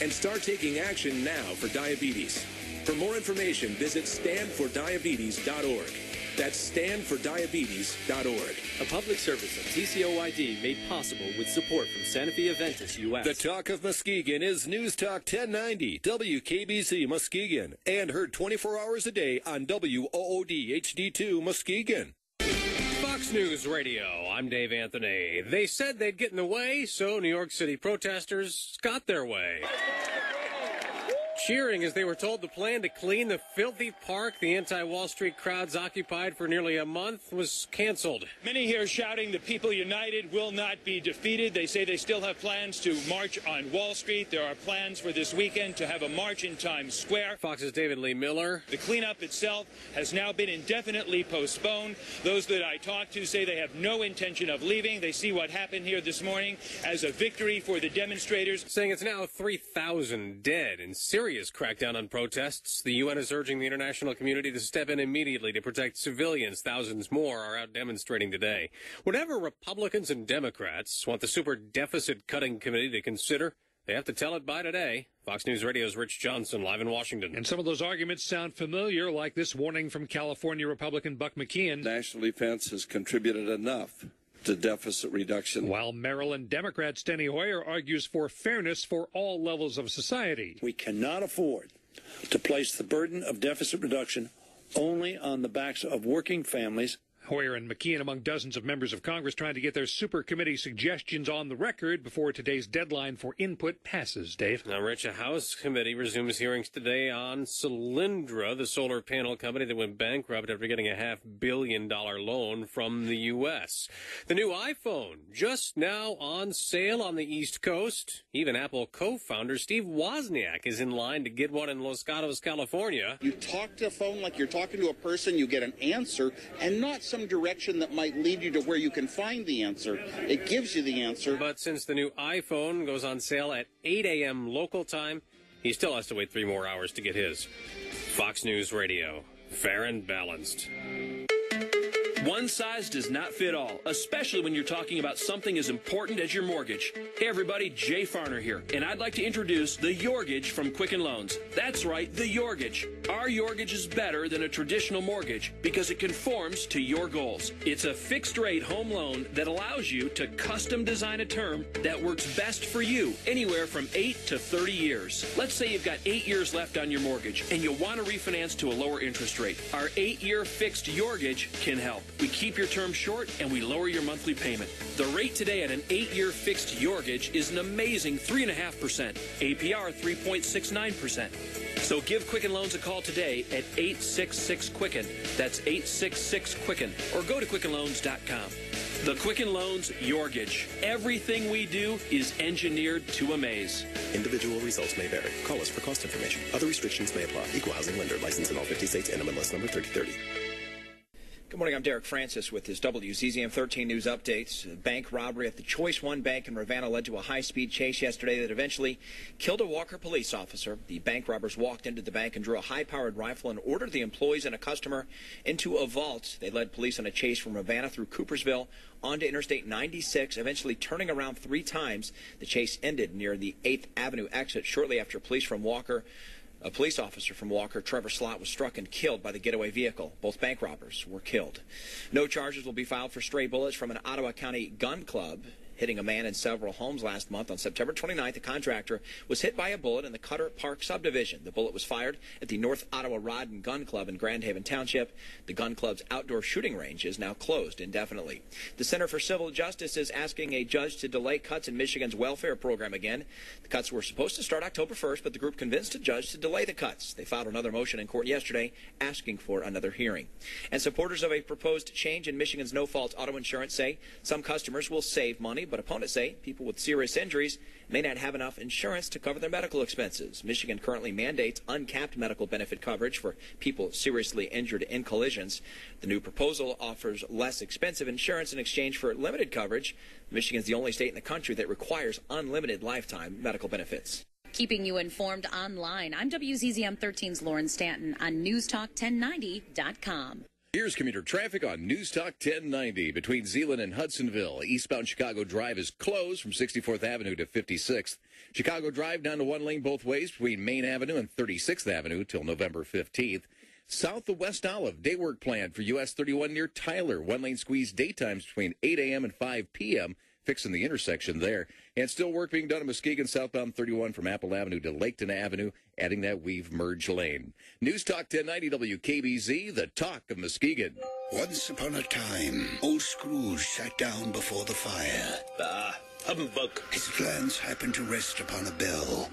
and start taking action now for diabetes. For more information, visit standfordiabetes.org. That's standfordiabetes.org. A public service of TCOYD made possible with support from Santa Fe Aventis, U.S. The Talk of Muskegon is News Talk 1090, WKBC Muskegon, and heard 24 hours a day on WOOD HD2 Muskegon. Fox News Radio, I'm Dave Anthony. They said they'd get in the way, so New York City protesters got their way. Cheering as they were told the plan to clean the filthy park the anti-Wall Street crowds occupied for nearly a month was canceled. Many here shouting the people united will not be defeated. They say they still have plans to march on Wall Street. There are plans for this weekend to have a march in Times Square. Fox's David Lee Miller. The cleanup itself has now been indefinitely postponed. Those that I talked to say they have no intention of leaving. They see what happened here this morning as a victory for the demonstrators. Saying it's now 3,000 dead in serious crackdown on protests. The UN is urging the international community to step in immediately to protect civilians. Thousands more are out demonstrating today. Whatever Republicans and Democrats want the super deficit cutting committee to consider, they have to tell it by today. Fox News Radio's Rich Johnson, live in Washington. And some of those arguments sound familiar, like this warning from California Republican Buck McKeon. National defense has contributed enough to deficit reduction. While Maryland Democrat Steny Hoyer argues for fairness for all levels of society. We cannot afford to place the burden of deficit reduction only on the backs of working families. Hoyer and McKeon among dozens of members of Congress trying to get their super committee suggestions on the record before today's deadline for input passes. Dave? Now, Rich, a House committee resumes hearings today on Solyndra, the solar panel company that went bankrupt after getting a $500 million loan from the U.S. The new iPhone, just now on sale on the East Coast. Even Apple co-founder Steve Wozniak is in line to get one in Los Gatos, California. You talk to a phone like you're talking to a person, you get an answer, and not some direction that might lead you to where you can find the answer. It gives you the answer. But since the new iPhone goes on sale at 8 a.m. local time, he still has to wait 3 more hours to get his. Fox News Radio, fair and balanced. One size does not fit all, especially when you're talking about something as important as your mortgage. Hey everybody, Jay Farner here, and I'd like to introduce the Yorgage from Quicken Loans. That's right, the Yorgage. Our Yorgage is better than a traditional mortgage because it conforms to your goals. It's a fixed-rate home loan that allows you to custom design a term that works best for you, anywhere from 8 to 30 years. Let's say you've got 8 years left on your mortgage and you want to refinance to a lower interest rate. Our 8-year fixed Yorgage can help. We keep your term short and we lower your monthly payment. The rate today at an 8-year fixed Yorgage is an amazing 3.5%. APR 3.69%. So give Quicken Loans a call today at 866-QUICKEN. That's 866-QUICKEN. Or go to QuickenLoans.com. The Quicken Loans Yorgage. Everything we do is engineered to amaze. Individual results may vary. Call us for cost information. Other restrictions may apply. Equal housing lender. License in all 50 states. NMLS number 3030. Good morning, I'm Derek Francis with his WZZM 13 News Updates. A bank robbery at the Choice One Bank in Ravenna led to a high-speed chase yesterday that eventually killed a Walker police officer. The bank robbers walked into the bank and drew a high-powered rifle and ordered the employees and a customer into a vault. They led police on a chase from Ravenna through Coopersville onto Interstate 96, eventually turning around 3 times. The chase ended near the 8th Avenue exit shortly after a police officer from Walker, Trevor Slott, was struck and killed by the getaway vehicle. Both bank robbers were killed. No charges will be filed for stray bullets from an Ottawa County gun club hitting a man in several homes last month. On September 29th, a contractor was hit by a bullet in the Cutter Park subdivision. The bullet was fired at the North Ottawa Rod and Gun Club in Grand Haven Township. The gun club's outdoor shooting range is now closed indefinitely. The Center for Civil Justice is asking a judge to delay cuts in Michigan's welfare program again. The cuts were supposed to start October 1st, but the group convinced a judge to delay the cuts. They filed another motion in court yesterday asking for another hearing. And supporters of a proposed change in Michigan's no-fault auto insurance say some customers will save money, but opponents say people with serious injuries may not have enough insurance to cover their medical expenses. Michigan currently mandates uncapped medical benefit coverage for people seriously injured in collisions. The new proposal offers less expensive insurance in exchange for limited coverage. Michigan is the only state in the country that requires unlimited lifetime medical benefits. Keeping you informed online, I'm WZZM 13's Lauren Stanton on NewsTalk1090.com. Here's commuter traffic on News Talk 1090. Between Zeeland and Hudsonville, eastbound Chicago Drive is closed from 64th Avenue to 56th. Chicago Drive down to one lane both ways between Main Avenue and 36th Avenue till November 15th. South of West Olive, day work planned for US 31 near Tyler. One lane squeeze daytimes between 8 a.m. and 5 p.m., fixing the intersection there. And still work being done in Muskegon, southbound 31 from Apple Avenue to Laketon Avenue, adding that weave merge lane. News Talk 1090 WKBZ, the talk of Muskegon. Once upon a time, old Scrooge sat down before the fire. Humbug. His glance happened to rest upon a bell.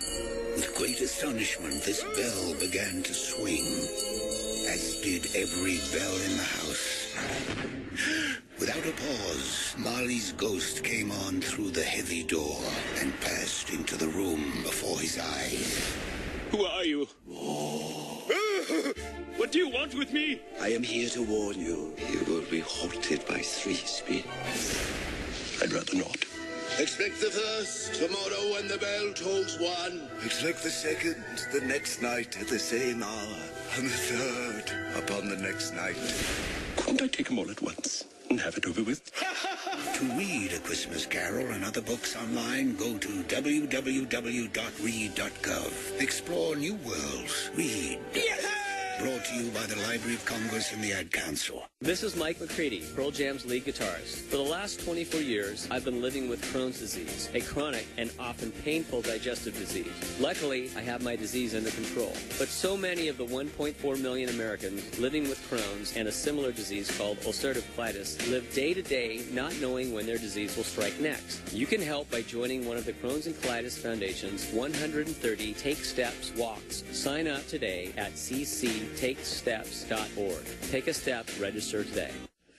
With great astonishment, this bell began to swing, as did every bell in the house. Without a pause, Marley's ghost came on through the heavy door and passed into the room before his eyes. Who are you? What do you want with me? I am here to warn you. You will be halted by 3 speed. I'd rather not. Expect the first tomorrow when the bell tolls 1. Expect the second the next night at the same hour, and the third upon the next night. Couldn't I take them all at once and have it over with? To read A Christmas Carol and other books online, go to www.read.gov. Explore new worlds. Read. Brought to you by the Library of Congress and the Ad Council. This is Mike McCready, Pearl Jam's lead guitarist. For the last 24 years, I've been living with Crohn's disease, a chronic and often painful digestive disease. Luckily, I have my disease under control. But so many of the 1.4 million Americans living with Crohn's and a similar disease called ulcerative colitis live day to day not knowing when their disease will strike next. You can help by joining one of the Crohn's and Colitis Foundation's 130 Take Steps walks. Sign up today at cctakesteps.org. Take a step, register today.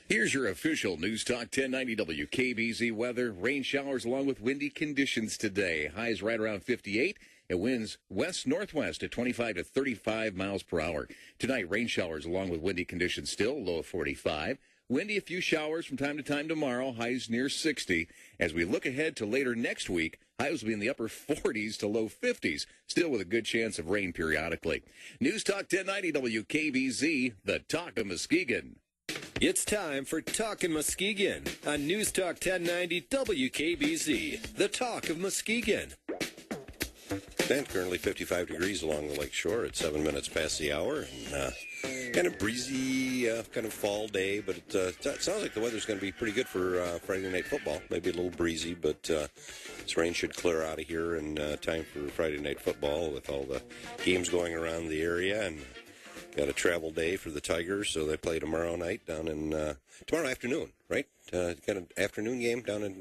Here's your official News Talk 1090 WKBZ weather. Rain showers along with windy conditions today. Highs right around 58. It winds west-northwest at 25 to 35 miles per hour. Tonight, rain showers along with windy conditions still, low of 45. Windy, a few showers from time to time tomorrow, highs near 60. As we look ahead to later next week, highs will be in the upper 40s to low 50s, still with a good chance of rain periodically. News Talk 1090 WKBZ, the talk of Muskegon. It's time for Talkin Muskegon on News Talk 1090 WKBZ, the talk of Muskegon. And currently 55 degrees along the lake shore at 7 minutes past the hour. And, kind of breezy, kind of fall day, but it sounds like the weather's going to be pretty good for Friday night football. Maybe a little breezy, but this rain should clear out of here in time for Friday night football with all the games going around the area. And got a travel day for the Tigers, so they play tomorrow night down in tomorrow afternoon, right? Got an afternoon game down in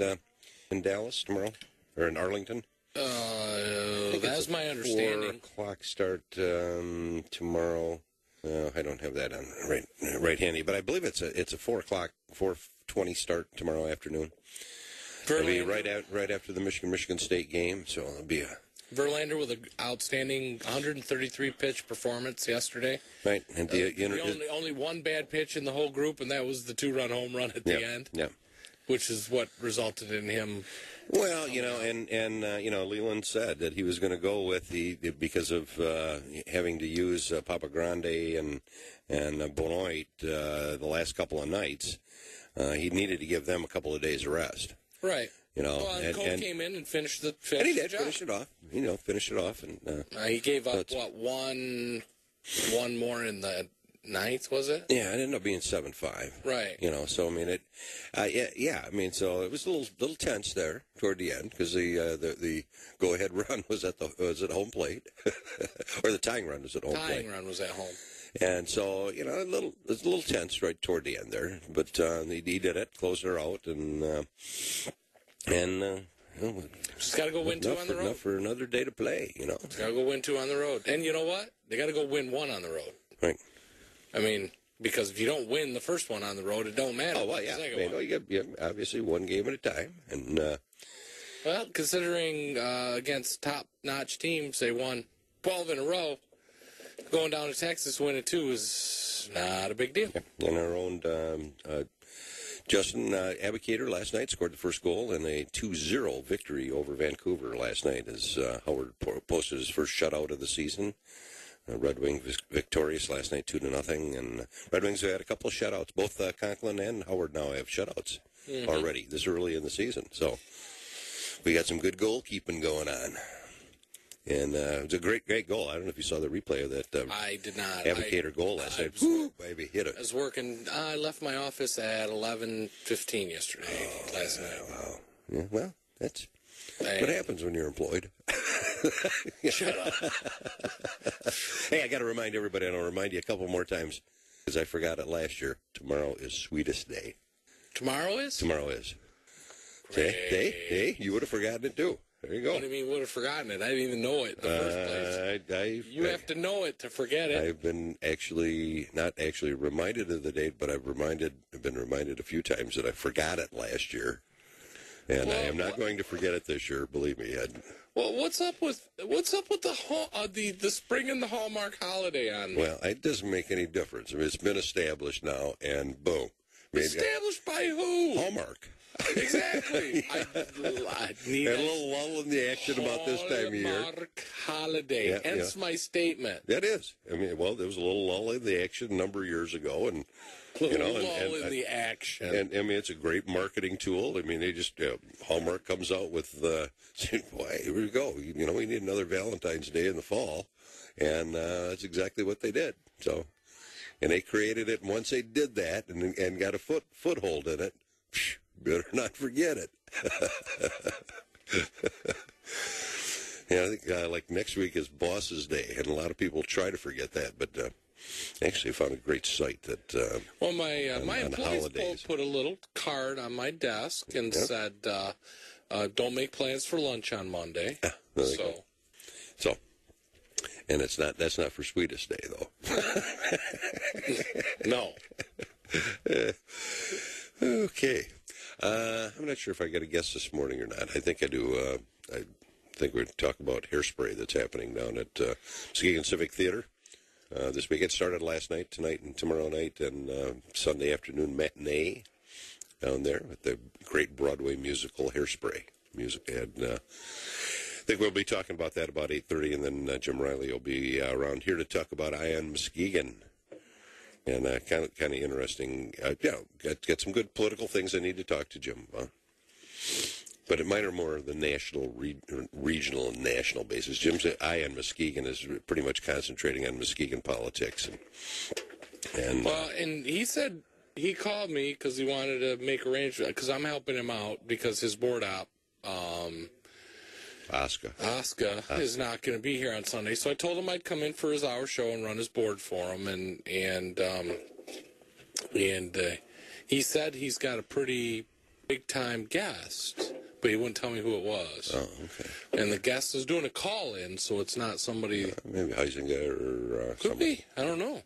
Dallas tomorrow, or in Arlington. That's my understanding. 4 o'clock start tomorrow. I don't have that on right handy, but I believe it's a 4 o'clock, 4:20 start tomorrow afternoon. It'll be right after the Michigan State game, so it'll be a. Verlander with an outstanding 133 pitch performance yesterday. Right, and only one bad pitch in the whole group, and that was the 2-run home run at the end. Yeah, which is what resulted in him. Well, and Leland said that he was going to go with because of having to use Papa Grande and Benoit the last couple of nights. He needed to give them a couple of days of rest. Right. Well, and Cole came in and finished the job. And he did finish it off. Finish it off, and he gave up one more in the ninth, was it? Yeah, it ended up being 7-5. Right. So I mean it. I mean, so it was a little tense there toward the end because the go ahead run was at home plate, or the tying run was at home plate. Tying run was at home. And so it's a little tense right toward the end there, but he did it, closed her out, and. Just got to go win 2 on the road. Enough for another day to play, Just got to go win 2 on the road. And you know what? They got to go win 1 on the road. Right. I mean, because if you don't win the first one on the road, it don't matter. Oh, well, yeah. You got obviously one game at a time. And well, considering against top-notch teams, they won 12 in a row, going down to Texas winning 2 is not a big deal. Yeah. And our own Justin Abicator last night scored the first goal in a 2-0 victory over Vancouver last night as Howard posted his first shutout of the season. Red Wings victorious last night, 2-0, and Red Wings have had a couple of shutouts. Both Conklin and Howard now have shutouts already this early in the season. So we got some good goalkeeping going on. And it was a great goal. I don't know if you saw the replay of that. I did not. Advocator goal last night. Baby, hit it. I was working. I left my office at 11:15 yesterday. Last night. Wow. Yeah, well, that's what happens when you're employed. Shut up. Hey, I got to remind everybody, and I'll remind you a couple more times, because I forgot it last year. Tomorrow is Sweetest Day. Tomorrow is? Tomorrow is. Hey, you would have forgotten it, too. There you go. What do you mean would have forgotten it? I didn't even know it in the first place. You have to know it to forget it. I've been not actually reminded of the date, but I've been reminded a few times that I forgot it last year. And I am not going to forget it this year, believe me. Well, what's up with the spring and the Hallmark holiday on? Well, it doesn't make any difference. I mean, it's been established now, and boom. Established by who? Hallmark. Exactly. I need a little lull in the action about this time of year. Hallmark holiday. Hence my statement. That is. I mean, well, there was a little lull in the action a number of years ago, and lull in the action. And I mean, it's a great marketing tool. I mean, they just Hallmark comes out with boy, here we go. We need another Valentine's Day in the fall, and that's exactly what they did. So, and they created it. And once they did that and got a foothold in it, better not forget it. I think like next week is Boss's Day, and a lot of people try to forget that, but actually I found a great site that my employees both put a little card on my desk and said, don't make plans for lunch on Monday. So, and that's not for Sweetest Day, though. No. Okay. I'm not sure if I got a guest this morning or not. I think I do. I think we're going to talk about hairspray that's happening down at Muskegon Civic Theater. This weekend started last night, tonight, and tomorrow night, and Sunday afternoon matinee down there with the great Broadway musical Hairspray music. And I think we'll be talking about that about 8:30, and then Jim Riley will be around here to talk about Talkin Muskegon. And kind of interesting. Got some good political things I need to talk to Jim about. But mine are more the national, regional, and national basis. Jim's Talkin Muskegon is pretty much concentrating on Muskegon politics. And he said he called me because he wanted to make arrangements because I'm helping him out because his board op, Oscar is not going to be here on Sunday. So I told him I'd come in for his hour show and run his board for him. And he said he's got a pretty big-time guest, but he wouldn't tell me who it was. Oh, okay. And the guest is doing a call-in, so it's not somebody... maybe Heisinger or Could somebody. be. I don't know.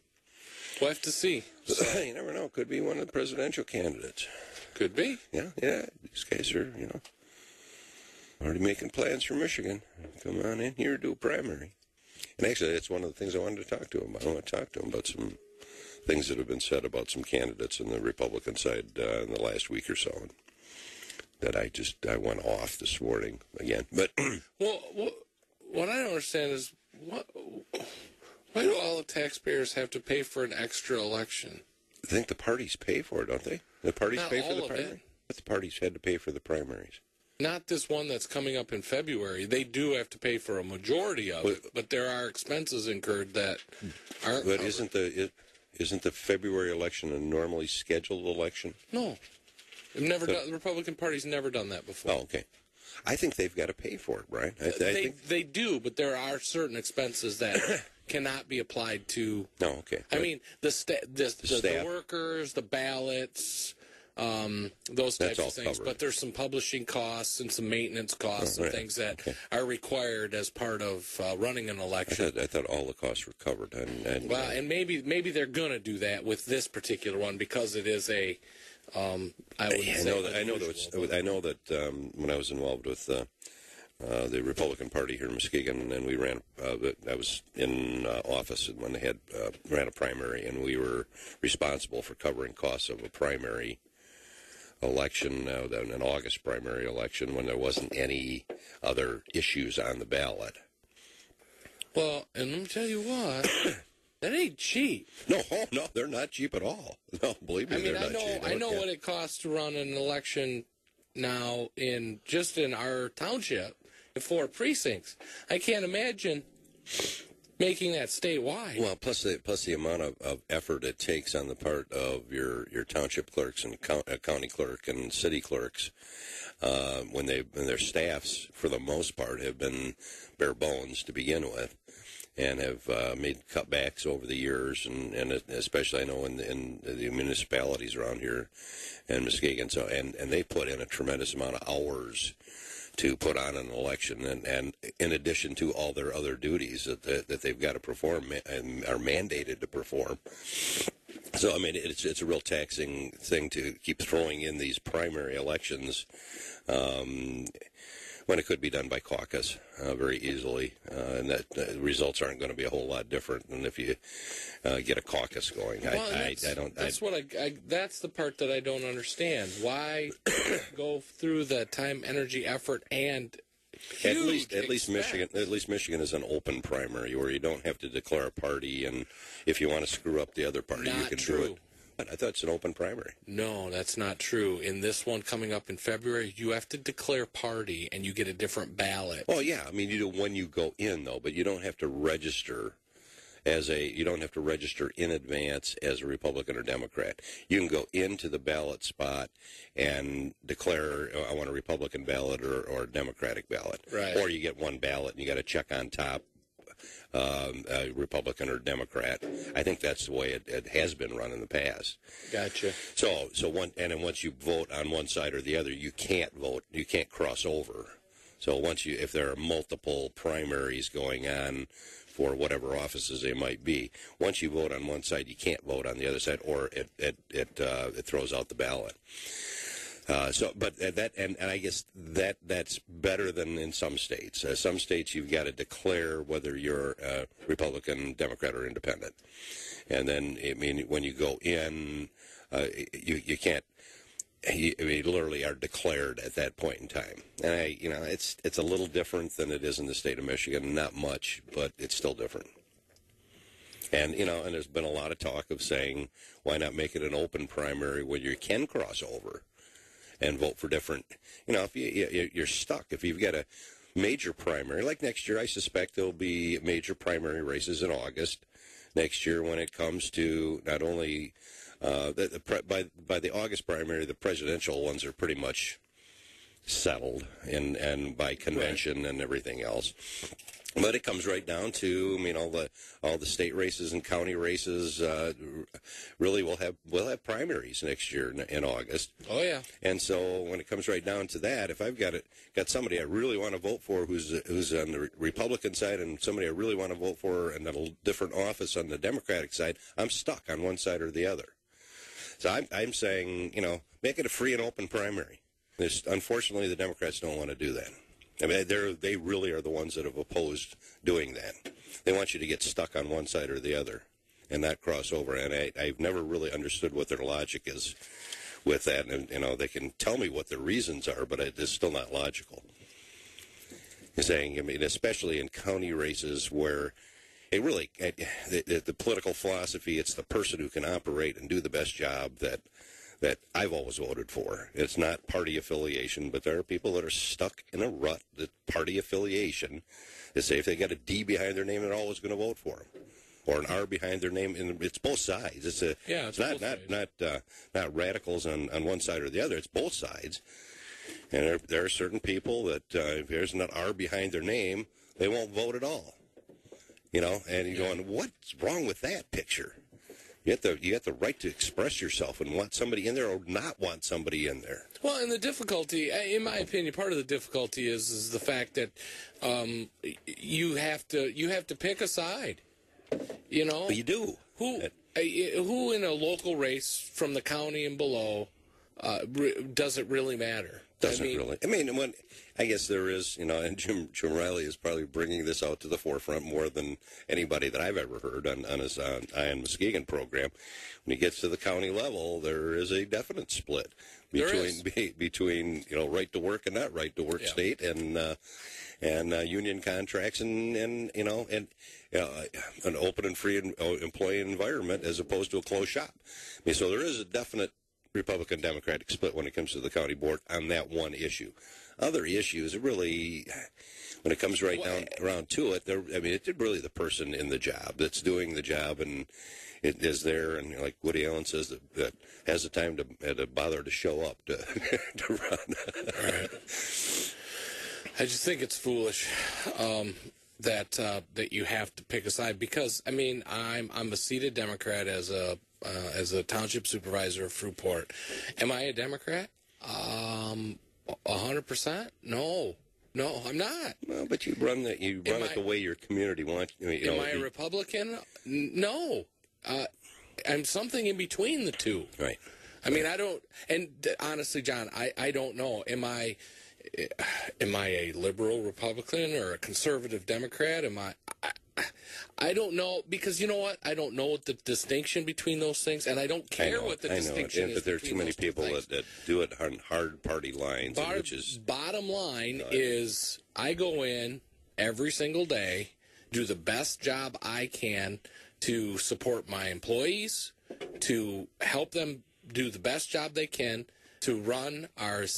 We'll have to see. So, you never know. Could be one of the presidential candidates. Could be. Yeah. These guys are, already making plans for Michigan. Come on in here, do a primary. And actually, that's one of the things I wanted to talk to him about. I want to talk to him about some things that have been said about some candidates on the Republican side in the last week or so. And that I went off this morning again. But well, what I don't understand is why do all the taxpayers have to pay for an extra election? I think the parties pay for it, don't they? The parties Not pay for all the of primary? it. But the parties had to pay for the primaries. Not this one that's coming up in February. They do have to pay for a majority of it, but there are expenses incurred that aren't But covered. isn't the February election a normally scheduled election? No. The Republican Party's never done that before. Oh, okay. I think they've got to pay for it, Brian. I think they do, but there are certain expenses that cannot be applied to. No, okay. I mean, the workers, the ballots, those types of things. Covered. But there's some publishing costs and some maintenance costs and things that are required as part of running an election. I thought all the costs were covered. And maybe they're going to do that with this particular one because it is a. I know that when I was involved with the Republican Party here in Muskegon, and we ran. I was in office when they had ran a primary, and we were responsible for covering costs of a primary election, an August primary election, when there wasn't any other issues on the ballot. Well, and let me tell you what, that ain't cheap. No, they're not cheap at all. No, believe me, I mean, they're not cheap. I know what it costs to run an election now in our township, in 4 precincts. I can't imagine making that statewide. Well, plus the amount of effort it takes on the part of your township clerks and county clerk and city clerks, when their staffs, for the most part, have been bare bones to begin with, and have made cutbacks over the years, and especially I know in the municipalities around here in Muskegon. So and they put in a tremendous amount of hours to put on an election, and in addition to all their other duties that they've got to perform and are mandated to perform. So, I mean, it's a real taxing thing to keep throwing in these primary elections when it could be done by caucus very easily, and that results aren't going to be a whole lot different than if you get a caucus going. Well, that's the part that I don't understand. Why go through the time, energy, effort, and at least Michigan is an open primary where you don't have to declare a party, and if you want to screw up the other party, you can do it. I thought it's an open primary. No, that's not true. In this one coming up in February, you have to declare party, and you get a different ballot. Oh yeah, I mean you do when you go in though, but you don't have to register in advance as a Republican or Democrat. You can go into the ballot spot and declare, I want a Republican ballot or a Democratic ballot. Right. Or you get one ballot and you got to check on top, Republican or Democrat. I think that's the way it has been run in the past. Gotcha. So then once you vote on one side or the other, you can't vote. You can't cross over. So if there are multiple primaries going on for whatever offices they might be, once you vote on one side, you can't vote on the other side, or it throws out the ballot. And I guess that's better than in some states. Some states you've got to declare whether you're Republican, Democrat, or Independent, and then I mean when you go in, you can't. You literally are declared at that point in time, and it's a little different than it is in the state of Michigan. Not much, but it's still different. And and there's been a lot of talk of saying, why not make it an open primary where you can cross over and vote for different. If you're stuck, if you've got a major primary, like next year, I suspect there'll be major primary races in August next year when it comes to not only by the August primary, the presidential ones are pretty much settled, and by convention and everything else. But it comes right down to, all the state races and county races. Really, we'll have primaries next year in August. Oh yeah. And so when it comes right down to that, if I've got somebody I really want to vote for who's on the Republican side, and somebody I really want to vote for in a different office on the Democratic side, I'm stuck on one side or the other. So I'm saying, make it a free and open primary. Unfortunately, the Democrats don't want to do that. I mean, they really are the ones that have opposed doing that. They want you to get stuck on one side or the other and not cross over. And I've never really understood what their logic is with that. And, they can tell me what their reasons are, but it's still not logical. Saying, especially in county races where it really, the political philosophy, it's the person who can operate and do the best job that I've always voted for. It's not party affiliation, but there are people that are stuck in a rut, the party affiliation. They say if they got a D behind their name, they're always going to vote for them, or an R behind their name. And it's both sides. It's not radicals on one side or the other. It's both sides. And there are certain people that if there's an R behind their name, they won't vote at all. And you're going, what's wrong with that picture? You have the right to express yourself and want somebody in there or not want somebody in there. Well, and the difficulty, in my opinion, part of the difficulty is the fact that you have to pick a side. You do. Who in a local race from the county and below does it really matter? Doesn't really. I guess there is, and Jim Riley is probably bringing this out to the forefront more than anybody that I've ever heard on his Talkin Muskegon program. When he gets to the county level, there is a definite split. between right to work and not right to work state and union contracts and an open and free employee environment as opposed to a closed shop. I mean, so there is a definite Republican-Democratic split when it comes to the county board on that one issue. Other issues, really, when it comes around to it, it's really the person in the job that's doing the job and it is there, and like Woody Allen says, that has the time to bother to show up to run. Right. I just think it's foolish that you have to pick a side because I'm a seated Democrat as a township supervisor of Fruitport. Am I a Democrat? 100%? No, I'm not. Well, but you run it the way your community wants. Am I a Republican? No. I'm something in between the two. Right. I mean, I don't. And honestly, John, I don't know. Am I a liberal Republican or a conservative Democrat? I don't know, because you know what? I don't know what the distinction between those things, and I don't care what the distinction is. But there are too many people that do it on hard party lines. Bottom line is, I go in every single day, do the best job I can to support my employees, to help them do the best job they can, to run our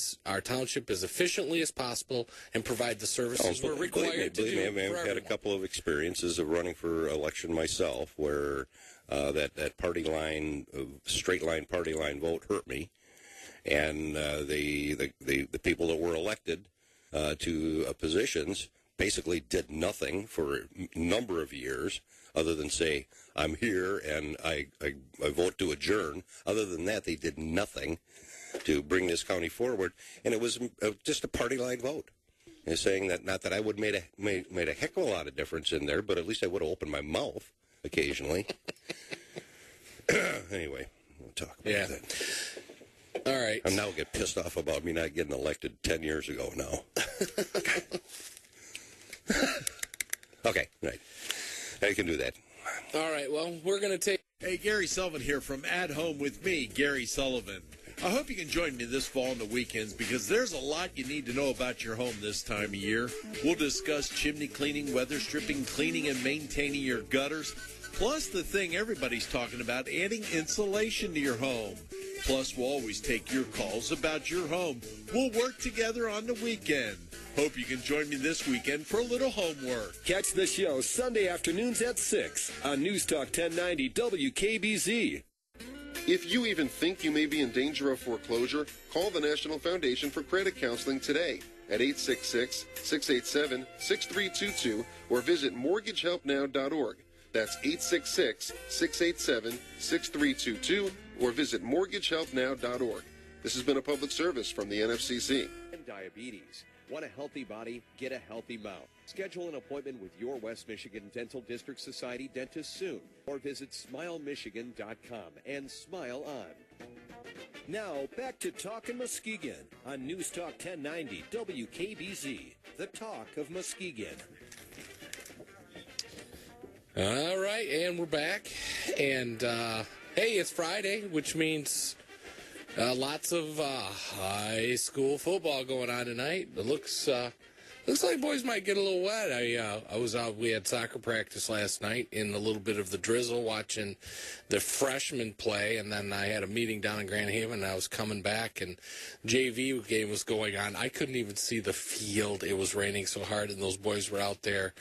township as efficiently as possible and provide the services we're required to do. I've had a couple of experiences of running for election myself where that party line, straight line party line vote hurt me, and the people that were elected to positions basically did nothing for a number of years other than say, I'm here and I vote to adjourn. Other than that, they did nothing to bring this county forward, and it was just a party line vote. And saying that, not that I would made a heck of a lot of difference in there, but at least I would have opened my mouth occasionally. Anyway, we'll talk about that. All right. I'm now get pissed off about me not getting elected 10 years ago now. Okay, right. I can do that. All right, well, we're going to take... Hey, Gary Sullivan here from At Home with me, Gary Sullivan. I hope you can join me this fall on the weekends because there's a lot you need to know about your home this time of year. We'll discuss chimney cleaning, weather stripping, cleaning and maintaining your gutters, plus the thing everybody's talking about, adding insulation to your home. Plus, we'll always take your calls about your home. We'll work together on the weekend. Hope you can join me this weekend for a little homework. Catch the show Sunday afternoons at 6 on News Talk 1090 WKBZ. If you even think you may be in danger of foreclosure, call the National Foundation for Credit Counseling today at 866-687-6322 or visit mortgagehelpnow.org. That's 866-687-6322 or visit mortgagehelpnow.org. This has been a public service from the NFCC. Diabetes. Want a healthy body? Get a healthy mouth. Schedule an appointment with your West Michigan Dental District Society dentist soon or visit smilemichigan.com and smile on. Now, back to Talkin Muskegon on News Talk 1090 WKBZ, the talk of Muskegon. All right, and we're back. And, hey, it's Friday, which means lots of high school football going on tonight. It looks like boys might get a little wet. I was out. We had soccer practice last night in a little bit of the drizzle, watching the freshmen play, and then I had a meeting down in Grand Haven. And I was coming back, and JV game was going on. I couldn't even see the field. It was raining so hard, and those boys were out there.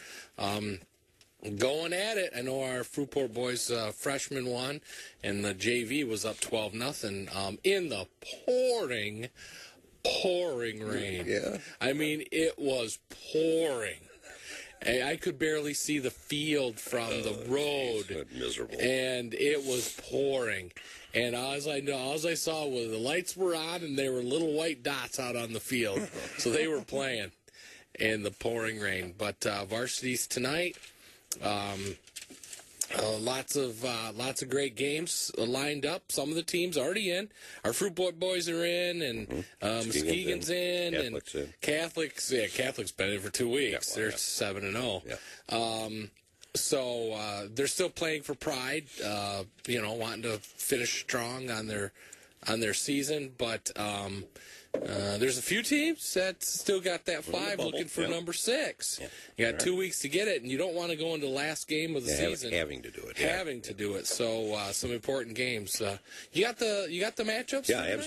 Going at it. I know our Fruitport boys freshman won, and the JV was up 12-0 in the pouring rain. Yeah. I mean, it was pouring. I could barely see the field from the road. Miserable. And it was pouring. And all I saw was the lights were on, and there were little white dots out on the field. So they were playing in the pouring rain. But varsity's tonight. Lots of great games lined up. Some of the teams already in. Our Fruitport boys are in, and Muskegon's in, and Catholics. Yeah, Catholics been in for 2 weeks. They're 7-0. Yeah. So they're still playing for pride. Wanting to finish strong on their on their season, but there's a few teams that still got that 5 looking for number 6. Yep. You got 2 weeks to get it, and you don't want to go into the last game of the season having to do it. Having to do it. So some important games. You got the matchups? Yeah,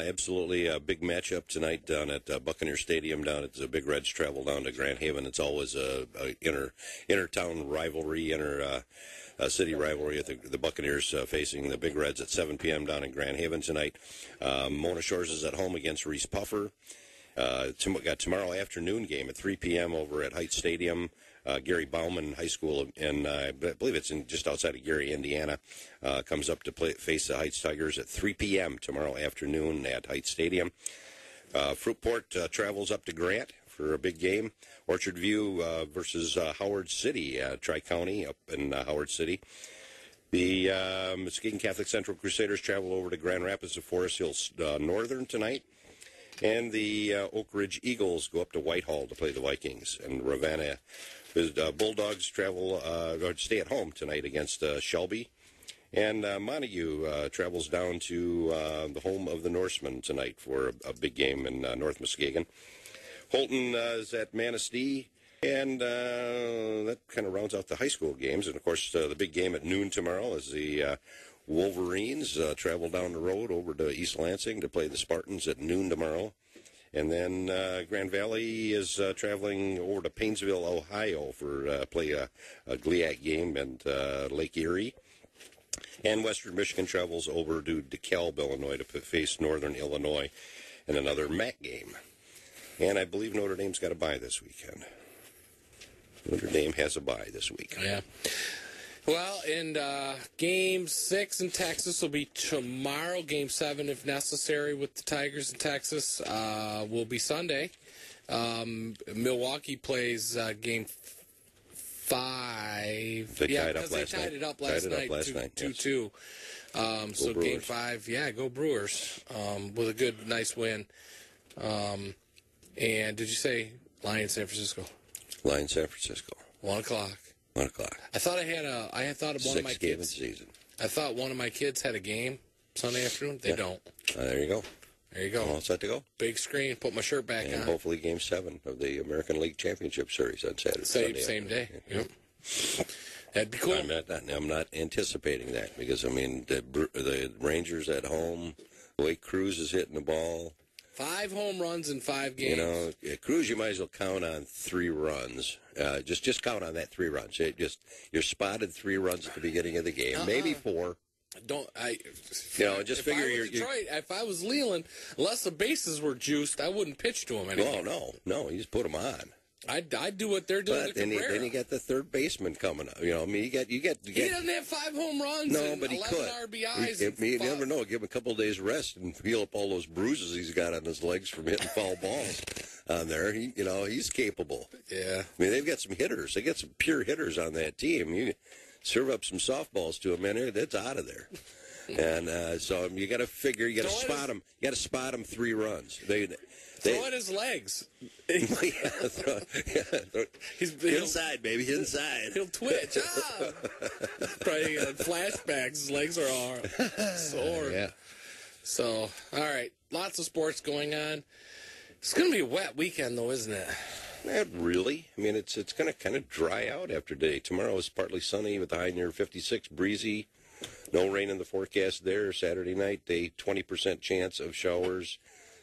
absolutely. A big matchup tonight down at Buccaneer Stadium. Down at the Big Reds travel down to Grand Haven. It's always a inter-town rivalry, city rivalry. The Buccaneers facing the Big Reds at 7 p.m. down in Grand Haven tonight. Mona Shores is at home against Reese Puffer. Got tomorrow afternoon game at 3 p.m. over at Heights Stadium. Gary Bauman High School, and I believe it's just outside of Gary, Indiana, comes up to face the Heights Tigers at 3 p.m. tomorrow afternoon at Heights Stadium. Fruitport travels up to Grant for a big game. Orchard View versus Howard City, Tri-County up in Howard City. The Muskegon Catholic Central Crusaders travel over to Grand Rapids to Forest Hills Northern tonight. And the Oak Ridge Eagles go up to Whitehall to play the Vikings. And Ravenna Bulldogs stay at home tonight against Shelby. And Montague travels down to the home of the Norsemen tonight for a big game in North Muskegon. Holton is at Manistee, and that kind of rounds out the high school games. And, of course, the big game at noon tomorrow is the Wolverines travel down the road over to East Lansing to play the Spartans at noon tomorrow. And then Grand Valley is traveling over to Painesville, Ohio for play a GLIAC game and Lake Erie. And Western Michigan travels over to DeKalb, Illinois to face Northern Illinois in another MAC game. And I believe Notre Dame's got a bye this weekend. Notre Dame has a bye this week. Yeah. Well, and Game 6 in Texas will be tomorrow. Game 7, if necessary, with the Tigers in Texas will be Sunday. Milwaukee plays Game 5. They tied it up last night, 2-2. So Brewers. Game 5, go Brewers with a good, nice win. And did you say Lions San Francisco? Lions San Francisco. 1 o'clock. 1 o'clock. I thought one of my kids. Season. I thought one of my kids had a game Sunday afternoon. They don't. There you go. There you go. All set to go. Big screen. Put my shirt back on. And hopefully Game 7 of the American League Championship Series on Saturday. Same day. Yep. That'd be cool. I'm not anticipating that because the Rangers at home. The way Cruz is hitting the ball. 5 home runs in 5 games. Cruz, you might as well count on 3 runs. Just count on that 3 runs. You're spotted 3 runs at the beginning of the game, maybe 4. Just figure you're Detroit. If I was Leland, unless the bases were juiced, I wouldn't pitch to him anymore. No, you just put them on. I'd do what they're doing. But then you got the third baseman coming up. You get. He doesn't have 5 home runs. No, and but he 11 could. RBIs. You never know. Give him a couple of days rest and heal up all those bruises he's got on his legs from hitting foul balls on there. He's capable. Yeah. They've got some hitters. They got some pure hitters on that team. You serve up some softballs to him, man. That's out of there. And so you got to figure. You got to spot him. You got to spot him 3 runs. Throw at his legs. He'll inside, baby, inside. He'll twitch. Probably flashbacks. His legs are all sore. Yeah. So, all right, lots of sports going on. It's going to be a wet weekend, though, isn't it? Not really. It's going to kind of dry out after today. Tomorrow is partly sunny with a high near 56, breezy. No rain in the forecast there. Saturday night, 20% chance of showers.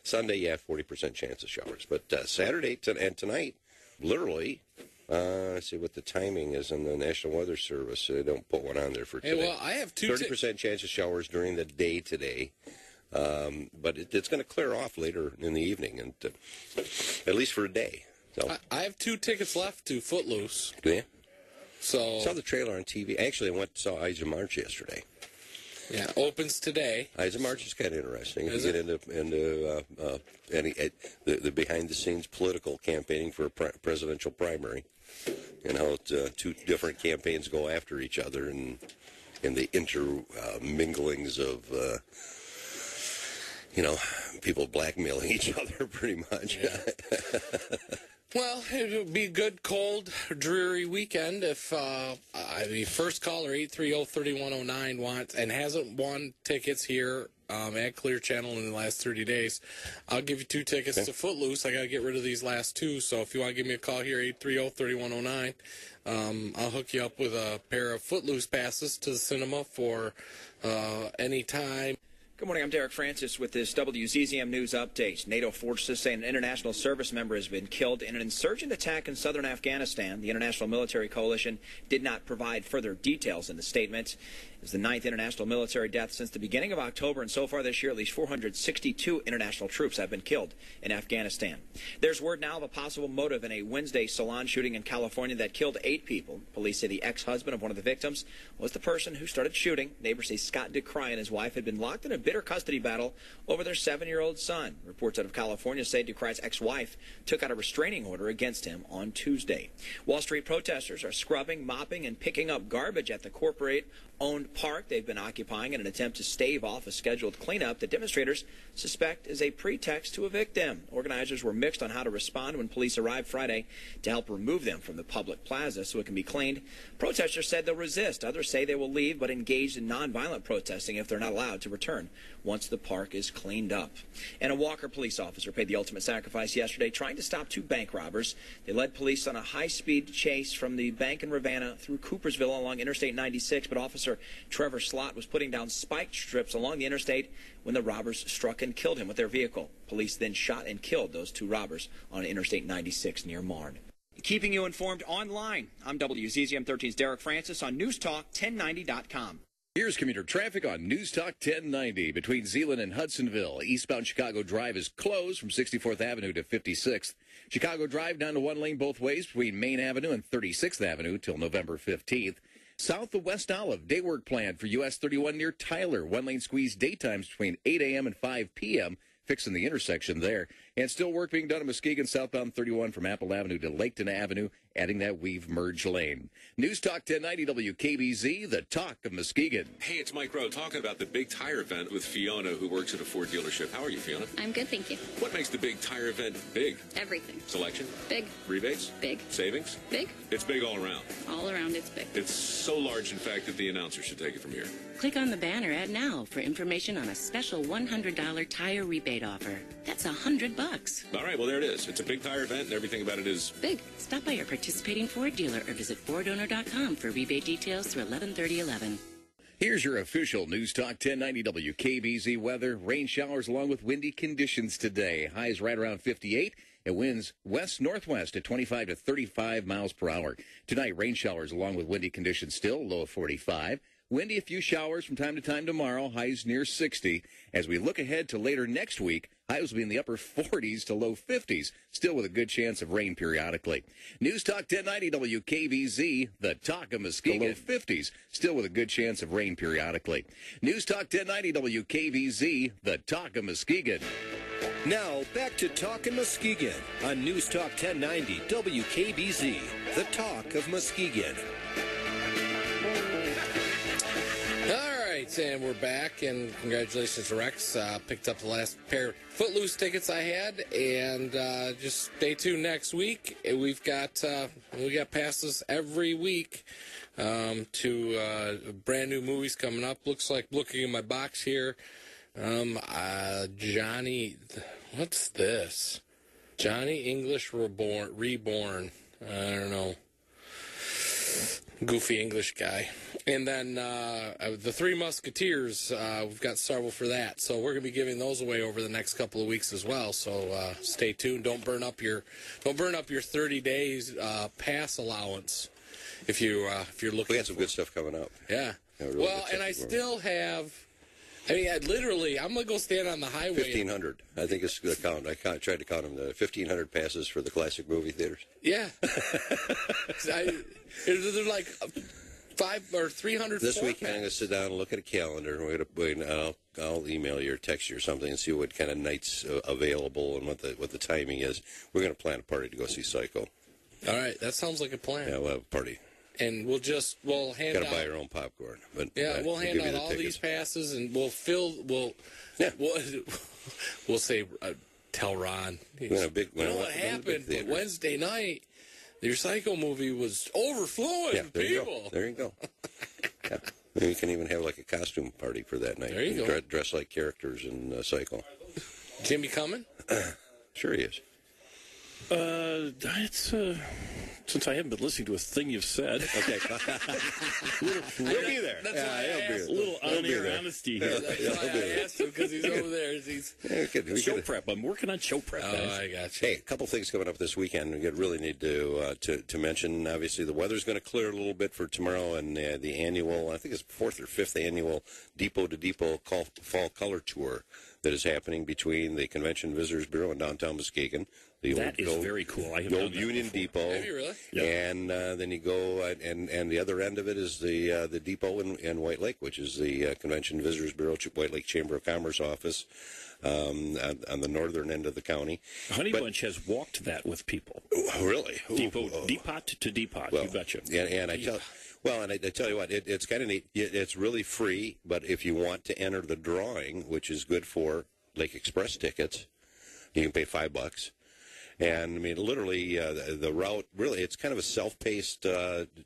Sunday, 40% chance of showers. But Saturday and tonight, literally, let's see what the timing is in the National Weather Service. They don't put one on there for today. Hey, well, I have 30% chance of showers during the day today. But it's going to clear off later in the evening, and at least for a day. So I have 2 tickets left to Footloose. Yeah. So I saw the trailer on TV. Actually, I went and saw Isa March yesterday. Yeah, opens today. Isa March is kind of interesting. If you get into the behind-the-scenes political campaigning for a presidential primary, and how 2 different campaigns go after each other, and the interminglings of people blackmailing each other, pretty much. Yeah. Well, it would be a good, cold, dreary weekend if the first caller, 830-3109, wants and hasn't won tickets here at Clear Channel in the last 30 days. I'll give you 2 tickets to Footloose. I got to get rid of these last 2, so if you want to give me a call here, 830-3109, I'll hook you up with a pair of Footloose passes to the cinema for any time. Good morning, I'm Derek Francis with this WZZM News Update. NATO forces say an international service member has been killed in an insurgent attack in southern Afghanistan. The International Military Coalition did not provide further details in the statement. It's the 9th international military death since the beginning of October, and so far this year, at least 462 international troops have been killed in Afghanistan. There's word now of a possible motive in a Wednesday salon shooting in California that killed 8 people. Police say the ex-husband of one of the victims was the person who started shooting. Neighbors say Scott DeCry and his wife had been locked in a bitter custody battle over their 7-year-old son. Reports out of California say DeCry's ex-wife took out a restraining order against him on Tuesday. Wall Street protesters are scrubbing, mopping, and picking up garbage at the corporate-owned park they've been occupying in an attempt to stave off a scheduled cleanup that demonstrators suspect is a pretext to evict them. Organizers were mixed on how to respond when police arrived Friday to help remove them from the public plaza so it can be cleaned. Protesters said they'll resist. Others say they will leave but engage in nonviolent protesting if they're not allowed to return once the park is cleaned up. And a Walker police officer paid the ultimate sacrifice yesterday trying to stop 2 bank robbers. They led police on a high-speed chase from the bank in Ravenna through Coopersville along Interstate 96, but Officer Trevor Slott was putting down spike strips along the interstate when the robbers struck and killed him with their vehicle. Police then shot and killed those 2 robbers on Interstate 96 near Marne. Keeping you informed online, I'm WZZM 13's Derek Francis on NewsTalk1090.com. Here's commuter traffic on News Talk 1090. Between Zeeland and Hudsonville, eastbound Chicago Drive is closed from 64th Avenue to 56th. Chicago Drive down to 1 lane both ways between Main Avenue and 36th Avenue till November 15th. South of West Olive, day work planned for US 31 near Tyler. 1 lane squeeze daytimes between 8 a.m. and 5 p.m., fixing the intersection there. And still work being done in Muskegon, southbound 31 from Apple Avenue to Laketon Avenue, adding that weave merge lane. News Talk 1090 WKBZ, the talk of Muskegon. Hey, it's Mike Rowe talking about the big tire event with Fiona, who works at a Ford dealership. How are you, Fiona? I'm good, thank you. What makes the big tire event big? Everything. Selection? Big. Rebates? Big. Savings? Big. It's big all around. All around, it's big. It's so large, in fact, that the announcer should take it from here. Click on the banner ad now for information on a special $100 tire rebate offer. That's $100. All right, well, there it is. It's a big tire event, and everything about it is big. Stop by your participating Ford dealer or visit FordOwner.com for rebate details through 11/30/11. Here's your official News Talk 1090 WKBZ weather. Rain showers along with windy conditions today. Highs right around 58 and winds west-northwest at 25 to 35 miles per hour. Tonight, rain showers along with windy conditions still, low of 45. Windy, a few showers from time to time tomorrow, highs near 60. As we look ahead to later next week, highs will be in the upper 40s to low 50s, still with a good chance of rain periodically. News Talk 1090 WKBZ, the talk of Muskegon. The low 50s, still with a good chance of rain periodically. News Talk 1090 WKBZ, the talk of Muskegon. Now, back to Talkin Muskegon on News Talk 1090 WKBZ, the talk of Muskegon. And we're back, and congratulations to Rex. Picked up the last pair of Footloose tickets I had, and just stay tuned next week. We got passes every week to brand new movies coming up. Looks like, looking in my box here, Johnny, what's this? Johnny English Reborn. I don't know. Goofy English guy. And then the Three Musketeers, we've got several for that. So we're going to be giving those away over the next couple of weeks as well. So stay tuned. Don't burn up your 30 days pass allowance if you're looking. We had some good stuff coming up. Yeah. Really well, and I still have. I mean, I'm going to go stand on the highway. 1,500. I think it's the count. I tried to count them. The 1,500 passes for the classic movie theaters. Yeah. They're like 500 or 300. This weekend, I'm going to sit down and look at a calendar. And I'll email you or text you or something and see what kind of nights available and what the timing is. We're going to plan a party to go see Psycho. All right. That sounds like a plan. Yeah, we'll have a party. And we'll hand out. Got to buy our own popcorn, but yeah, we'll hand out all these passes, and we'll say tell Ron. You know what happened? But Wednesday night, the Recycle movie was overflowing with people. There you go. Yeah. Maybe you can even have like a costume party for that night. There you go. Dress like characters in Cycle. Jimmy coming? Sure he is. Since I haven't been listening to a thing you've said. Okay. He'll be there. That's why I asked. A little on-air honesty here. That's why I asked him, because he's over there. Show prep. I'm working on show prep, guys. Oh, I got you. Hey, a couple things coming up this weekend we really need to mention. Obviously, the weather's going to clear a little bit for tomorrow, and the annual, I think it's 4th or 5th annual Depot to Depot Fall Color Tour that is happening between the Convention Visitors Bureau and downtown Muskegon. That is very cool. I have the old Union Depot. Have you really? Yeah. And then you go, and the other end of it is the depot in White Lake, which is the Convention Visitors Bureau, White Lake Chamber of Commerce office on the northern end of the county. Honey Bunch has walked that with people. Oh, really? Depot to depot, you betcha. And I tell you what, it's kind of neat. It's really free, but if you want to enter the drawing, which is good for Lake Express tickets, you can pay $5. And, I mean, literally, the route, really, it's kind of a self-paced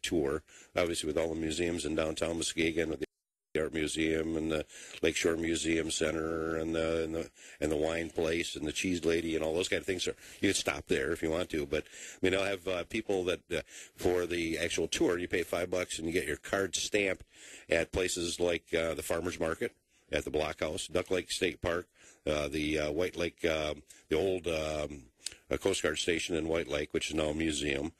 tour, obviously, with all the museums in downtown Muskegon, with the Art Museum and the Lakeshore Museum Center and the wine place and the cheese lady and all those kind of things. So you can stop there if you want to. But, I mean, I'll have people that, for the actual tour, you pay $5 and you get your card stamped at places like the Farmers Market, at the Blockhouse, Duck Lake State Park, the White Lake, the old Coast Guard station in White Lake, which is now a museum,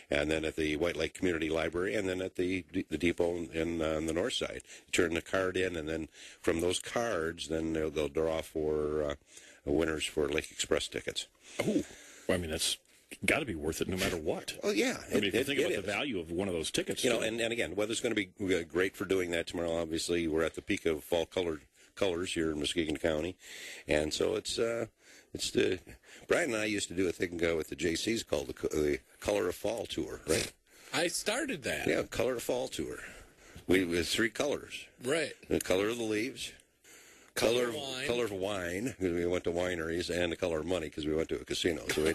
and then at the White Lake Community Library, and then at the depot on the north side. You turn the card in, and then from those cards, then they'll draw for winners for Lake Express tickets. Oh, well, I mean, that's got to be worth it no matter what. Oh, yeah. I mean, if you think about the value of one of those tickets. And again, weather's going to be great for doing that tomorrow. Obviously, we're at the peak of fall colors here in Muskegon County, and so it's the Brian and I used to do a thing with the JCs called the Color of Fall Tour, right? I started that. Yeah, Color of Fall Tour. With 3 colors. Right. The color of the leaves, color of wine, because we went to wineries, and the color of money, because we went to a casino. So we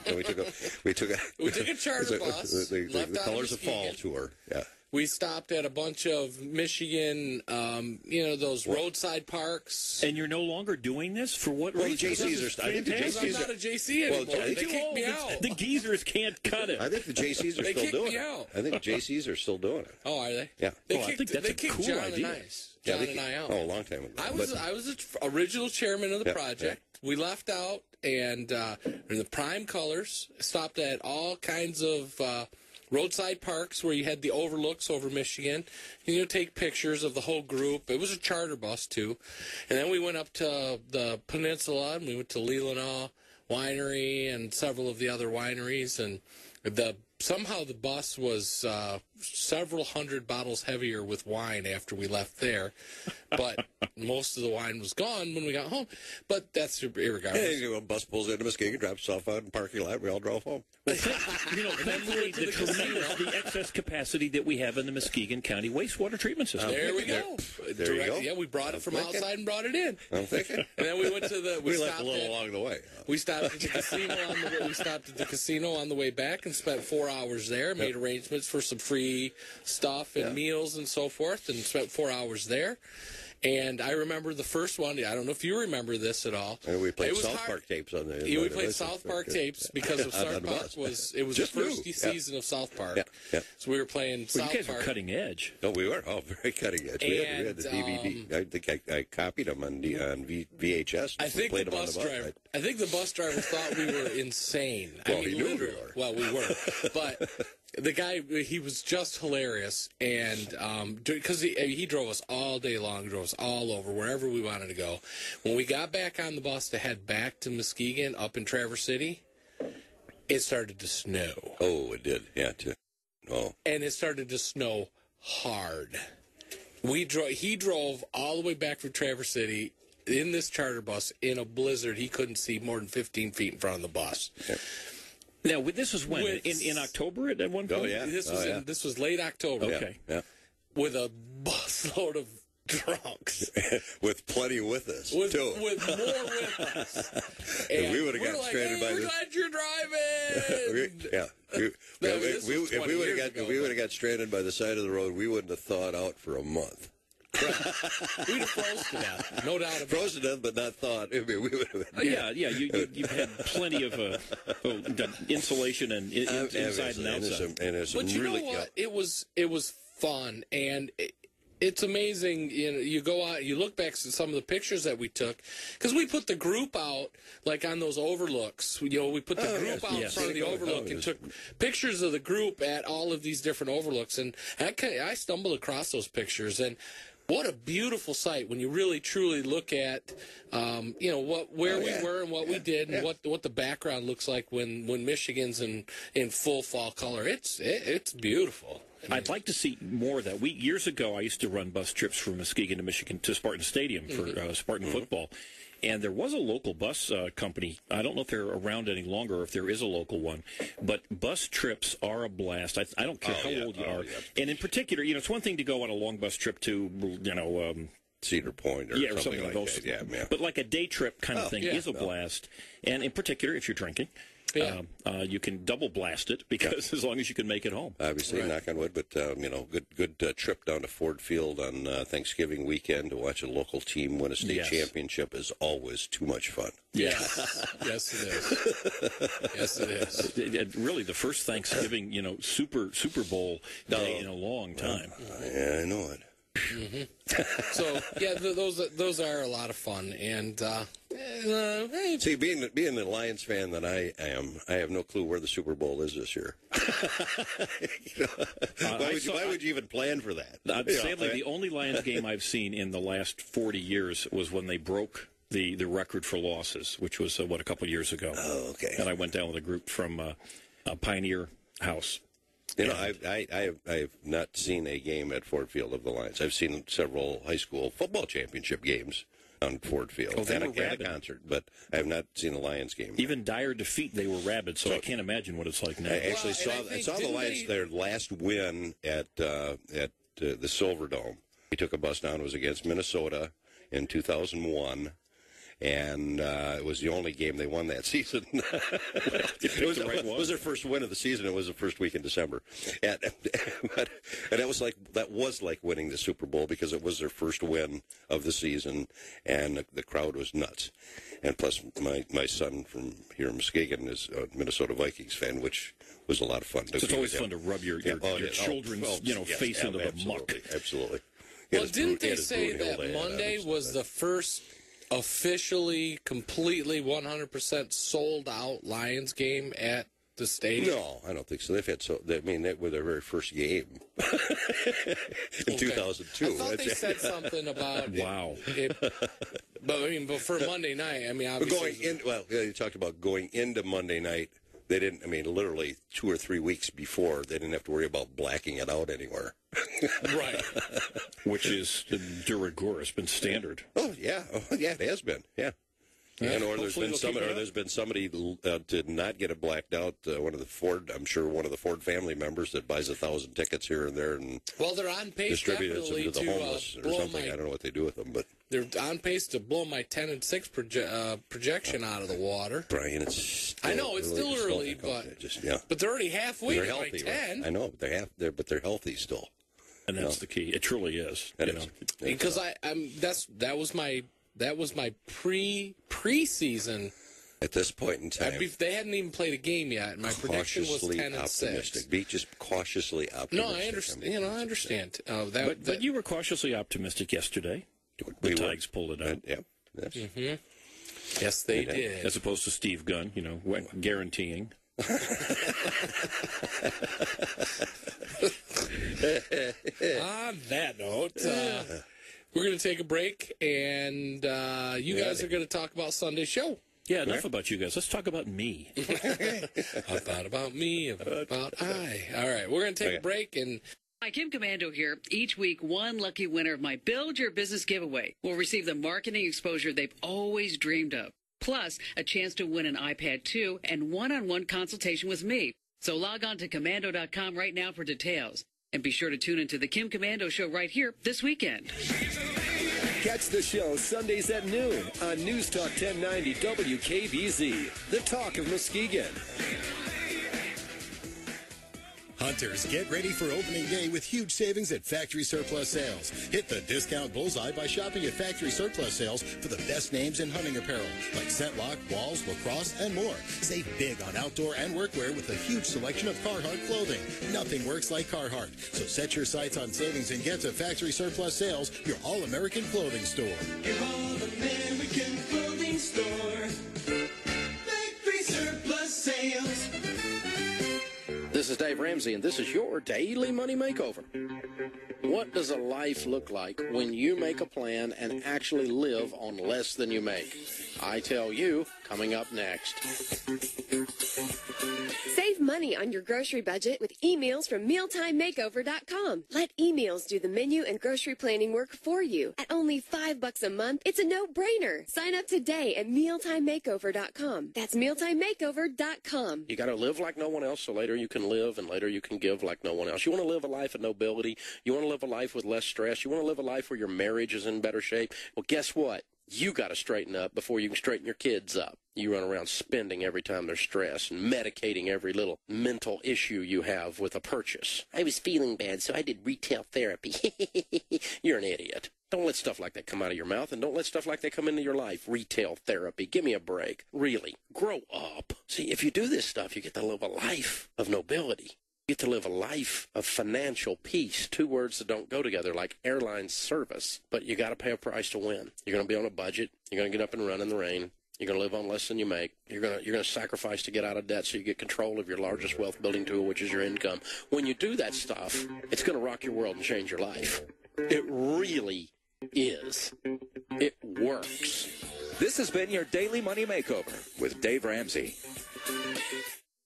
took a charter bus. The Colors of Fall Tour. Yeah. We stopped at a bunch of Michigan, those roadside parks. And you're no longer doing this? For what reason? I think the JCs I'm not a JC anymore. They kicked me out. The geezers can't cut it. I think the JCs are still doing it. I think the JCs are still doing it. Oh, are they? Yeah. I think that's a cool John idea. John and I out. Oh, a long time ago. I was the original chairman of the project. Yeah. We left out, and in the prime colors, stopped at all kinds of roadside parks where you had the overlooks over Michigan. You take pictures of the whole group. It was a charter bus, too. And then we went up to the peninsula, and we went to Leelanau Winery and several of the other wineries. And somehow the bus was several hundred bottles heavier with wine after we left there. But most of the wine was gone when we got home. But that's irregardless. Yeah, a bus pulls into Muskegon, drops itself out in the parking lot. We all drove home. Thankfully, the excess capacity that we have in the Muskegon County wastewater treatment system. There we go. There you go. Yeah, we brought it from outside and brought it in. I'm thinking. And then we went to the. We left a little along the way. We stopped at the casino on the way. We stopped at the casino on the way back and spent 4 hours there. Made arrangements for some free stuff and meals and so forth, and spent 4 hours there. And I remember the first one. I don't know if you remember this at all. And we played South Park tapes on the. Yeah, we played South Park tapes because of South Park was the first season of South Park. Yeah. So we were playing South Park. You guys were cutting edge. No, we were. Oh, very cutting edge. We had the DVD. I think I copied them on VHS. I think the bus driver thought we were insane. Well, he knew we were. Well, we were, but. The guy, he was just hilarious, and because he drove us all day long, drove us all over, wherever we wanted to go. When we got back on the bus to head back to Muskegon, up in Traverse City, it started to snow. Oh, it did, yeah, too. Oh. And it started to snow hard. He drove all the way back from Traverse City in this charter bus in a blizzard. He couldn't see more than 15 feet in front of the bus. Yeah. Now, this was when? In October at one point? Oh, yeah. This was late October. Okay. Yeah. With a busload of drunks. With plenty with us, with too. With more with us. And we would have got stranded by we're this. glad you're driving. If we would have got stranded by the side of the road, we wouldn't have thawed out for a month. We'd have froze to death, no doubt about it. Frozen to death, but not thawed. I mean, we would have been, You've had plenty of insulation and inside and outside. But you know what? It was fun, and it's amazing. You know, you go out, you look back at some of the pictures that we took, because we put the group out like on those overlooks. You know, we put the group out in front of the overlook and took pictures of the group at all of these different overlooks. And I stumbled across those pictures, and what a beautiful sight when you really truly look at, where we were and what we did and what the background looks like when Michigan's in full fall color. It's beautiful. I'd like to see more of that. Years ago, I used to run bus trips from Muskegon to Michigan to Spartan Stadium for Spartan football. And there was a local bus company. I don't know if they're around any longer or if there is a local one. But bus trips are a blast. I don't care how old you are. Yeah. And in particular, it's one thing to go on a long bus trip to, Cedar Point or something like those. That. Yeah, man. But like a day trip kind of thing is a blast. And in particular, if you're drinking. Yeah. You can double blast it because as long as you can make it home. Obviously, knock on wood, but good trip down to Ford Field on Thanksgiving weekend to watch a local team win a state championship is always too much fun. Yes, yes it is. Yes it is. Really, the first Thanksgiving, Super Bowl day in a long time. Yeah, I know it. Mm-hmm. So those are a lot of fun, and see, being the Lions fan that I am, I have no clue where the Super Bowl is this year. Why would you even plan for that? Sadly, the only Lions game I've seen in the last 40 years was when they broke the record for losses, which was a couple of years ago. Oh, okay. And I went down with a group from Pioneer House. I have not seen a game at Ford Field of the Lions. I've seen several high school football championship games on Ford Field and a concert, but I have not seen a Lions game. Even dire defeat, they were rabid, so I can't imagine what it's like now. I actually saw the Lions, their last win at the Silverdome. We took a bus down. It was against Minnesota in 2001. And it was the only game they won that season. It was their first win of the season. It was the first week in December, and that was like winning the Super Bowl because it was their first win of the season, and the crowd was nuts. And plus, my son from here in Muskegon is a Minnesota Vikings fan, which was a lot of fun. So it's always fun to rub your children's face into the muck. Absolutely. Well, didn't they say that Monday was the first officially, completely, 100% sold out Lions game at the stadium? No, I don't think so. They were their very first game in 2002. I thought they said something about but for Monday night, obviously you talked about going into Monday night. They didn't, literally 2 or 3 weeks before, they didn't have to worry about blacking it out anywhere. Right. Which is de rigueur. It's been standard. Oh, yeah, it has been, yeah. Or there's been somebody did not get it blacked out. One of the Ford family members that buys 1,000 tickets here and there and they're on pace distributes them to the homeless or something. I don't know what they do with them, but they're on pace to blow my 10 and 6 projection out of the water. Brian, it's still early, but they're already halfway to my 10. Right? I know but they're healthy still, and that's the key. It truly is. Because that was my preseason. At this point in time, they hadn't even played a game yet, and my prediction was 10 and 6. Be just cautiously optimistic. No, I understand. I understand. But you were cautiously optimistic yesterday. The Tigers pulled it out. Yeah. Yes. Mm-hmm. Yes, they did. As opposed to Steve Gunn, guaranteeing. On that note, we're going to take a break, and you guys are going to talk about Sunday's show. Yeah, enough about you guys. Let's talk about me. I thought about me, about I. All right, we're going to take a break. And Hi, Kim Commando here. Each week, one lucky winner of my Build Your Business giveaway will receive the marketing exposure they've always dreamed of. Plus, a chance to win an iPad 2 and one-on-one consultation with me. So log on to commando.com right now for details. And be sure to tune into the Kim Commando Show right here this weekend. Catch the show Sundays at noon on News Talk 1090 WKBZ, the talk of Muskegon. Hunters, get ready for opening day with huge savings at Factory Surplus Sales. Hit the discount bullseye by shopping at Factory Surplus Sales for the best names in hunting apparel, like Scentlock, Walls, Lacrosse, and more. Save big on outdoor and workwear with a huge selection of Carhartt clothing. Nothing works like Carhartt. So set your sights on savings and get to Factory Surplus Sales, your all-American clothing store. Your all-American clothing store. Factory Surplus Sales. This is Dave Ramsey, and this is your Daily Money Makeover. What does a life look like when you make a plan and actually live on less than you make? I tell you, coming up next. Save money on your grocery budget with emails from MealtimeMakeover.com. Let emails do the menu and grocery planning work for you. At only $5 a month, it's a no-brainer. Sign up today at MealtimeMakeover.com. That's MealtimeMakeover.com. You got to live like no one else, so later you can live and later you can give like no one else. You want to live a life of nobility. You want to live a life with less stress. You want to live a life where your marriage is in better shape. Well, guess what? You got to straighten up before you can straighten your kids up. You run around spending every time they're stressed and medicating every little mental issue you have with a purchase. I was feeling bad, so I did retail therapy. You're an idiot. Don't let stuff like that come out of your mouth, and don't let stuff like that come into your life. Retail therapy. Give me a break. Really. Grow up. See, if you do this stuff, you get to live a life of nobility. You get to live a life of financial peace. Two words that don't go together, like airline service. But you got to pay a price to win. You're going to be on a budget. You're going to get up and run in the rain. You're going to live on less than you make. You're going to sacrifice to get out of debt so you get control of your largest wealth building tool, which is your income. When you do that stuff, it's going to rock your world and change your life. It really is. It works. This has been your Daily Money Makeover with Dave Ramsey.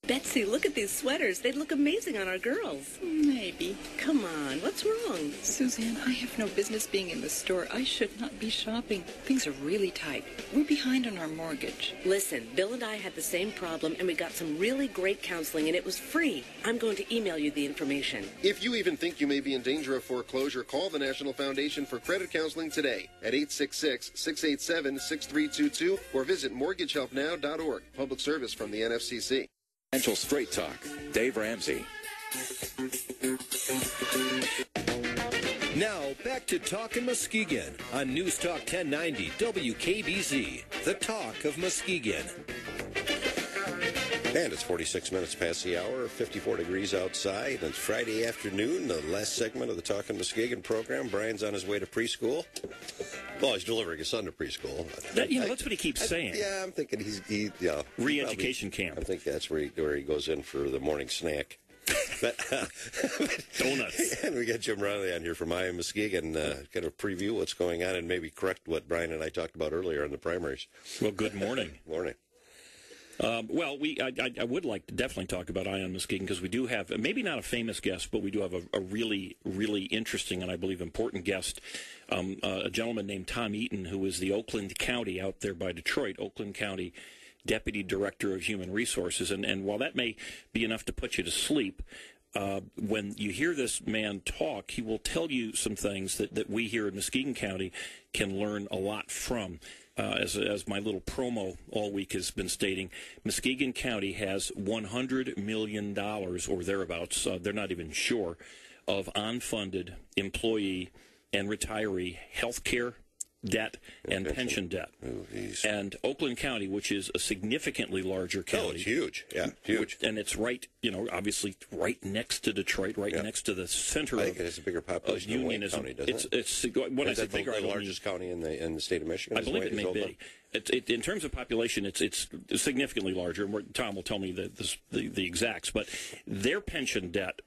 Betsy, look at these sweaters. They'd look amazing on our girls. Maybe. Come on, what's wrong? Suzanne, I have no business being in the store. I should not be shopping. Things are really tight. We're behind on our mortgage. Listen, Bill and I had the same problem, and we got some really great counseling, and it was free. I'm going to email you the information. If you even think you may be in danger of foreclosure, call the National Foundation for Credit Counseling today at 866-687-6322 or visit mortgagehelpnow.org. Public service from the NFCC. Financial Straight Talk. Dave Ramsey. Now, back to Talkin Muskegon on News Talk 1090 WKBZ, the talk of Muskegon. And it's 46 minutes past the hour, 54 degrees outside. It's Friday afternoon, the last segment of the Talkin Muskegon program. Brian's on his way to preschool. Well, he's delivering his son to preschool. That's what he keeps saying. Yeah, I'm thinking he's re-education camp. I think that's where he goes in for the morning snack. But, donuts. And we got Jim Riley on here from I Am Muskegon, kind of preview what's going on and maybe correct what Brian and I talked about earlier in the primaries. Well, good morning. Morning. I would like to definitely talk about Ion Muskegon because we do have, maybe not a famous guest, but we do have a really, really interesting and I believe important guest, a gentleman named Tom Eaton, who is the Oakland County out there by Detroit, Oakland County Deputy Director of Human Resources. And while that may be enough to put you to sleep, when you hear this man talk, he will tell you some things that we here in Muskegon County can learn a lot from. As my little promo all week has been stating, Muskegon County has $100 million or thereabouts, they're not even sure, of unfunded employee and retiree health care debt and pension debt. And Oakland County, which is a significantly larger county. Oh, it's huge. Yeah, huge. And it's right, obviously right next to Detroit, next to the center I think it has a bigger population than Wayne County, doesn't it? When I say bigger, the largest county in the state of Michigan? I believe it may be. In terms of population, it's significantly larger. Tom will tell me the exacts. But their pension debt,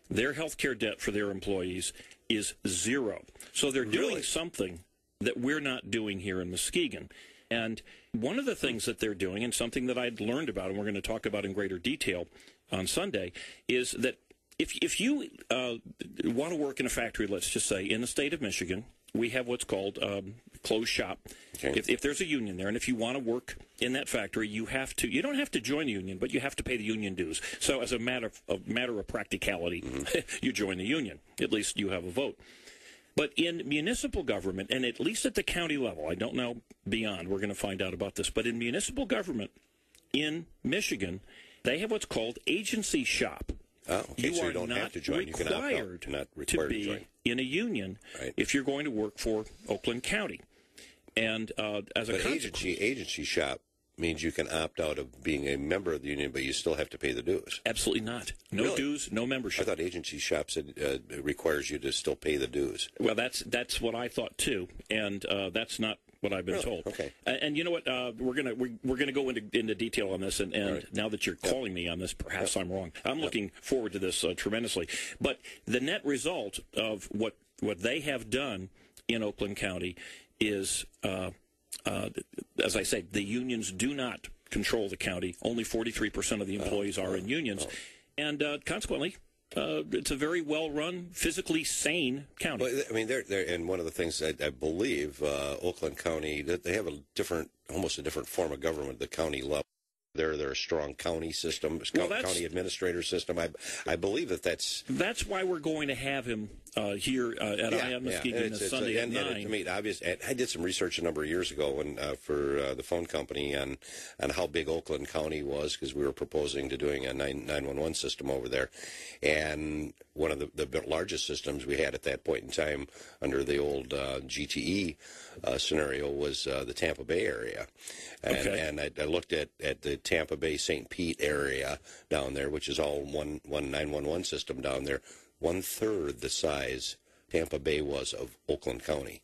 their health care debt for their employees is zero. So they're doing something that we're not doing here in Muskegon. And one of the things that they're doing, and something that I'd learned about, and we're going to talk about in greater detail on Sunday, is that if you want to work in a factory, let's just say, in the state of Michigan, we have what's called closed shop. Okay. If there's a union there, and if you want to work in that factory, you don't have to join the union, but you have to pay the union dues. So as a matter of practicality, you join the union. At least you have a vote. But in municipal government, and at least at the county level, I don't know beyond, we're going to find out about this, but in municipal government in Michigan, they have what's called agency shop. Oh, okay. So you don't have to join. You can opt out. Not required to join. In a union if you're going to work for Oakland County. And as a agency shop means you can opt out of being a member of the union, but you still have to pay the dues. Absolutely not. No Really? Dues, no membership. I thought agency shops requires you to still pay the dues. Well, that's what I thought too, and that's not what I've been told. Okay. And you know what? We're gonna go into detail on this, and now that you're calling me on this, perhaps I'm wrong. I'm looking forward to this tremendously. But the net result of what they have done in Oakland County is, as I say, the unions do not control the county. Only 43% of the employees are in unions, and consequently, it's a very well-run, physically sane county. Well, I mean, they're and one of the things I believe Oakland County, that they have almost a different form of government at the county level. They're a strong county system, county administrator system. I believe that's why we're going to have him here at IM Muskegon this Sunday at 9. And to me, obvious. I did some research a number of years ago for the phone company on how big Oakland County was, because we were proposing to doing a 911 system over there, and one of the largest systems we had at that point in time under the old GTE scenario was the Tampa Bay area, and I looked at the Tampa Bay St. Pete area down there, which is all one 911 system down there. 1/3 the size Tampa Bay was of Oakland County.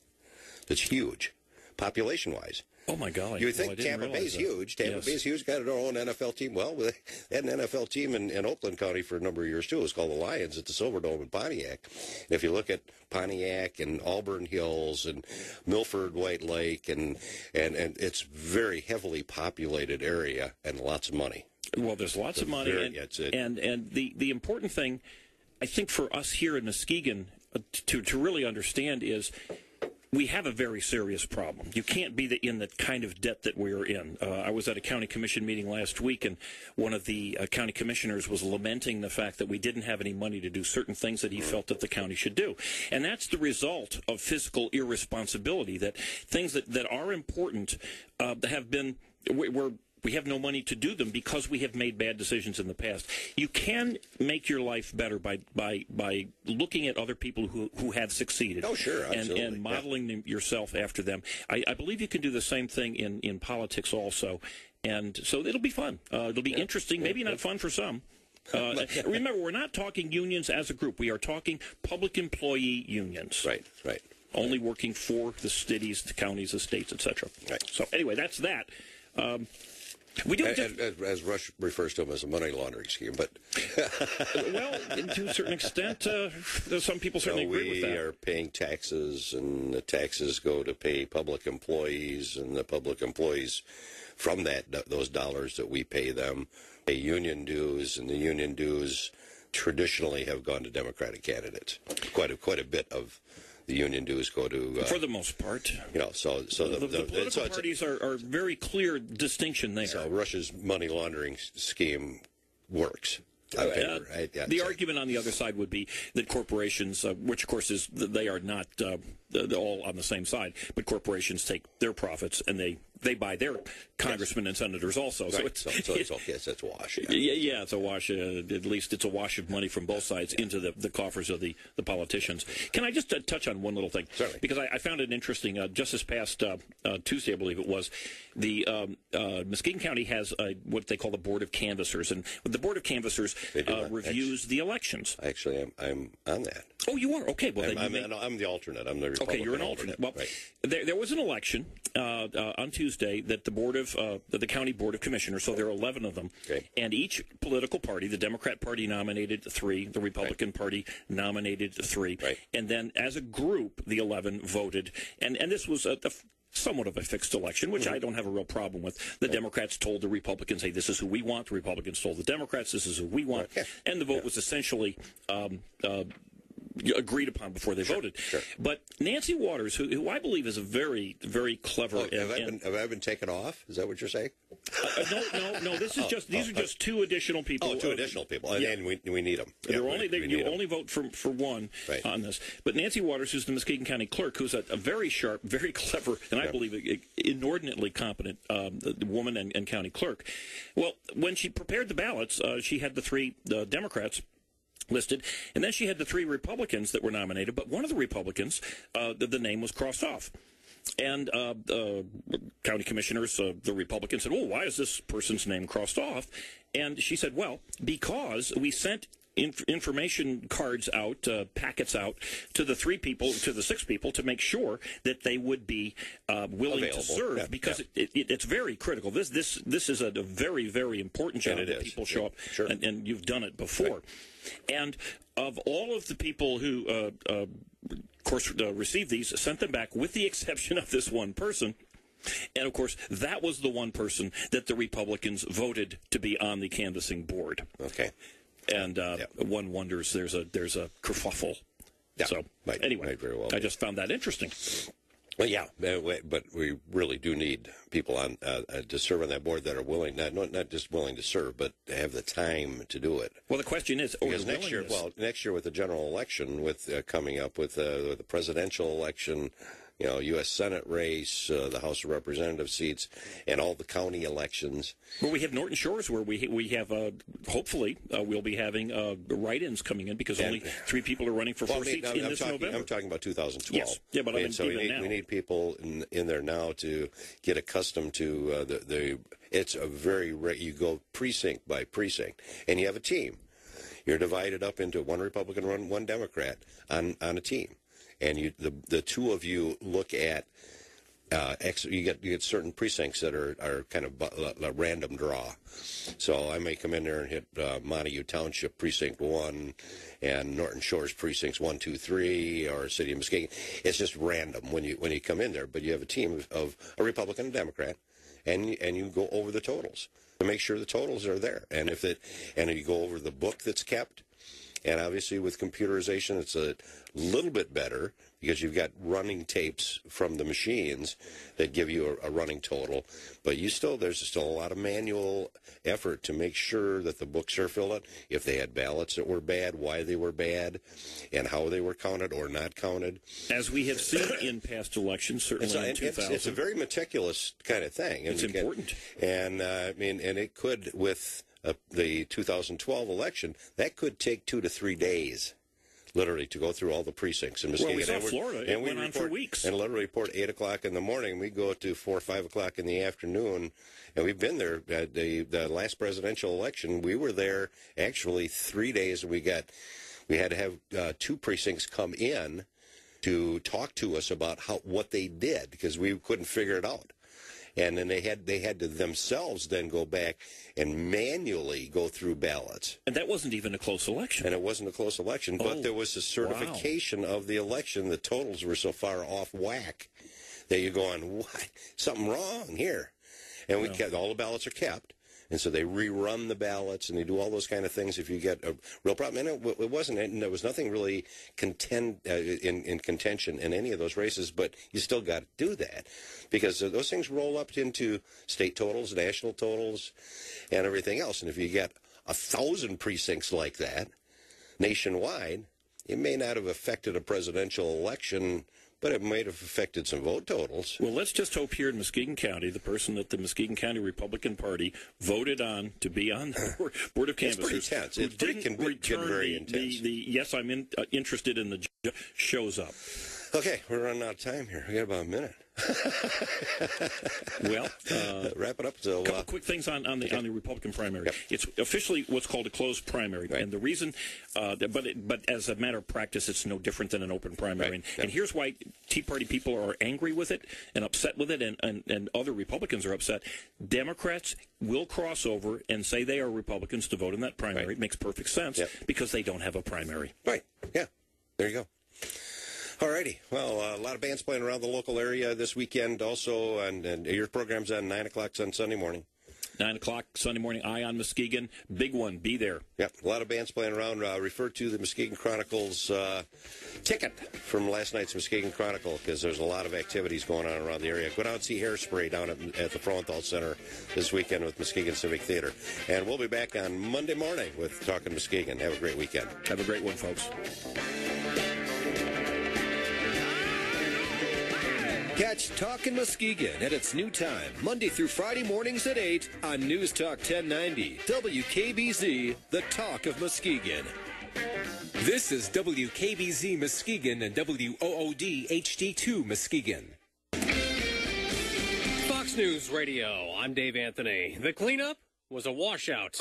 That's huge, population-wise. Oh, my golly. You would think Tampa Bay's huge. Tampa Bay's huge, got their own NFL team. Well, they had an NFL team in Oakland County for a number of years, too. It was called the Lions at the Silverdome in Pontiac. And if you look at Pontiac and Auburn Hills and Milford, White Lake, and it's very heavily populated area and lots of money. Well, there's lots of money. And the important thing, I think, for us here in Muskegon to really understand is we have a very serious problem. You can't be in the kind of debt that we're in. I was at a county commission meeting last week, and one of the county commissioners was lamenting the fact that we didn't have any money to do certain things that he felt that the county should do. And that's the result of fiscal irresponsibility, that things that are important have been we have no money to do them because we have made bad decisions in the past. You can make your life better by looking at other people who have succeeded. Oh, sure, absolutely. And modeling yourself after them. I believe you can do the same thing in politics also. And so it'll be fun. It'll be interesting, maybe not fun for some. Remember, we're not talking unions as a group. We are talking public employee unions. Right. Only working for the cities, the counties, the states, etc. Right. So anyway, that's that. We do as Rush refers to them as a money laundering scheme, but well, to a certain extent, some people certainly agree with that. We are paying taxes, and the taxes go to pay public employees, and the public employees, from those dollars that we pay them, pay union dues, and the union dues traditionally have gone to Democratic candidates. Quite a bit of the union dues go to... for the most part. So the political parties are very clear distinction there. So Russia's money laundering scheme works. The argument on the other side would be that corporations, which of course they are not all on the same side, but corporations take their profits and they buy their congressmen and senators also. Right. So it's a wash. Yeah, it's a wash. At least it's a wash of money from both sides into the coffers of the politicians. Can I just touch on one little thing? Certainly. Because I found it interesting. Just this past Tuesday, I believe it was, the Muskegon County has what they call the Board of Canvassers, and the Board of Canvassers reviews the elections. Actually, I'm on that. Oh, you are? Okay. Well, I'm the alternate. I'm the Republican. Okay, you're an alternate. Well, right. there was an election on Tuesday that the county board of commissioners, so there are 11 of them, and each political party, the Democrat Party nominated 3, the Republican Party nominated 3, and then as a group, the 11 voted, and this was somewhat of a fixed election, which I don't have a real problem with. The Democrats told the Republicans, hey, this is who we want. The Republicans told the Democrats, this is who we want. And the vote was essentially agreed upon before they voted. Sure. But Nancy Waters, who I believe is a very, very clever... have I been taken off? Is that what you're saying? No. This is these are just two additional people. Oh, two additional people, and we need them. You only vote for one on this. But Nancy Waters, who's the Muskegon County Clerk, who's a very sharp, very clever, and I believe inordinately competent woman and county clerk. Well, when she prepared the ballots, she had the three Democrats listed, and then she had the three Republicans that were nominated, but one of the Republicans, the name was crossed off. And county commissioners, the Republicans, said, well, why is this person's name crossed off? And she said, well, because we sent information cards out, packets out to the six people to make sure that they would be willing to serve, because it's very critical. This is a very, very important job that people show up, and you've done it before. And of all of the people who, of course, received these, sent them back, with the exception of this one person. And, of course, that was the one person that the Republicans voted to be on the canvassing board. Okay. And one wonders there's a kerfuffle. Yeah. So anyway, very well. I just found that interesting. Well, yeah, but we really do need people on to serve on that board that are willing, not just willing to serve, but have the time to do it. Well, the question is, because next year with the general election, with coming up with the presidential election, U.S. Senate race, the House of Representative seats, and all the county elections. Well, we have Norton Shores, where we have, hopefully, we'll be having write-ins coming in, because only 3 people are running for 4 seats in this November. I'm talking about 2012. Yes, yeah, but we need people in there now to get accustomed to it's a you go precinct by precinct, and you have a team. You're divided up into one Republican, one Democrat on a team. And the two of you look at you get certain precincts that are kind of a random draw. So I may come in there and hit Montague Township Precinct 1 and Norton Shores Precincts 1, 2, 3, or City of Muskegon. It's just random when you come in there. But you have a team of a Republican and Democrat, and you go over the totals to make sure the totals are there. And you go over the book that's kept. And obviously with computerization, it's a little bit better, because you've got running tapes from the machines that give you a running total. But there's still a lot of manual effort to make sure that the books are filled out. If they had ballots that were bad, why they were bad, and how they were counted or not counted. As we have seen in past elections, certainly in 2000. It's a very meticulous kind of thing. It's important. And it could, with the 2012 election, that could take 2 to 3 days, literally, to go through all the precincts in Muskegon. Well, we saw Florida. It went on for weeks. And literally report 8 o'clock in the morning. We go to 4 or 5 o'clock in the afternoon, and we've been there. The last presidential election, we were there actually 3 days. We had to have 2 precincts come in to talk to us about what they did, because we couldn't figure it out. And then they had to themselves then go back and manually go through ballots. And that wasn't even a close election. And it wasn't a close election, but there was a certification of the election. The totals were so far off whack that you're going, what? Something wrong here. And all the ballots are kept. And so they rerun the ballots, and they do all those kind of things if you get a real problem. And it wasn't, and there was nothing really in contention in any of those races, but you still got to do that, because those things roll up into state totals, national totals, and everything else. And if you get 1,000 precincts like that nationwide, it may not have affected a presidential election, but it might have affected some vote totals. Well, let's just hope here in Muskegon County, the person that the Muskegon County Republican Party voted on to be on the Board of Canvassers. It's pretty tense. It can get very intense. Yes, I'm interested in the shows up. Okay, we're running out of time here. We got about a minute. Well, wrap it up. A couple quick things on the Republican primary. Yep. It's officially what's called a closed primary, and the reason, but as a matter of practice, it's no different than an open primary. Right. And here's why Tea Party people are angry with it and upset with it, and other Republicans are upset. Democrats will cross over and say they are Republicans to vote in that primary. It makes perfect sense because they don't have a primary. Right. Yeah. There you go. All righty. Well, a lot of bands playing around the local area this weekend also, and your program's on 9 o'clock on Sunday morning. 9 o'clock Sunday morning, Eye on Muskegon. Big one. Be there. Yep, a lot of bands playing around. Refer to the Muskegon Chronicles ticket from last night's Muskegon Chronicle, because there's a lot of activities going on around the area. Go down and see Hairspray down at the Froenthal Center this weekend with Muskegon Civic Theater. And we'll be back on Monday morning with Talkin Muskegon. Have a great weekend. Have a great one, folks. Catch Talkin Muskegon at its new time, Monday through Friday mornings at 8 on News Talk 1090, WKBZ, the Talk of Muskegon. This is WKBZ Muskegon and WOOD HD2 Muskegon. Fox News Radio, I'm Dave Anthony. The cleanup was a washout.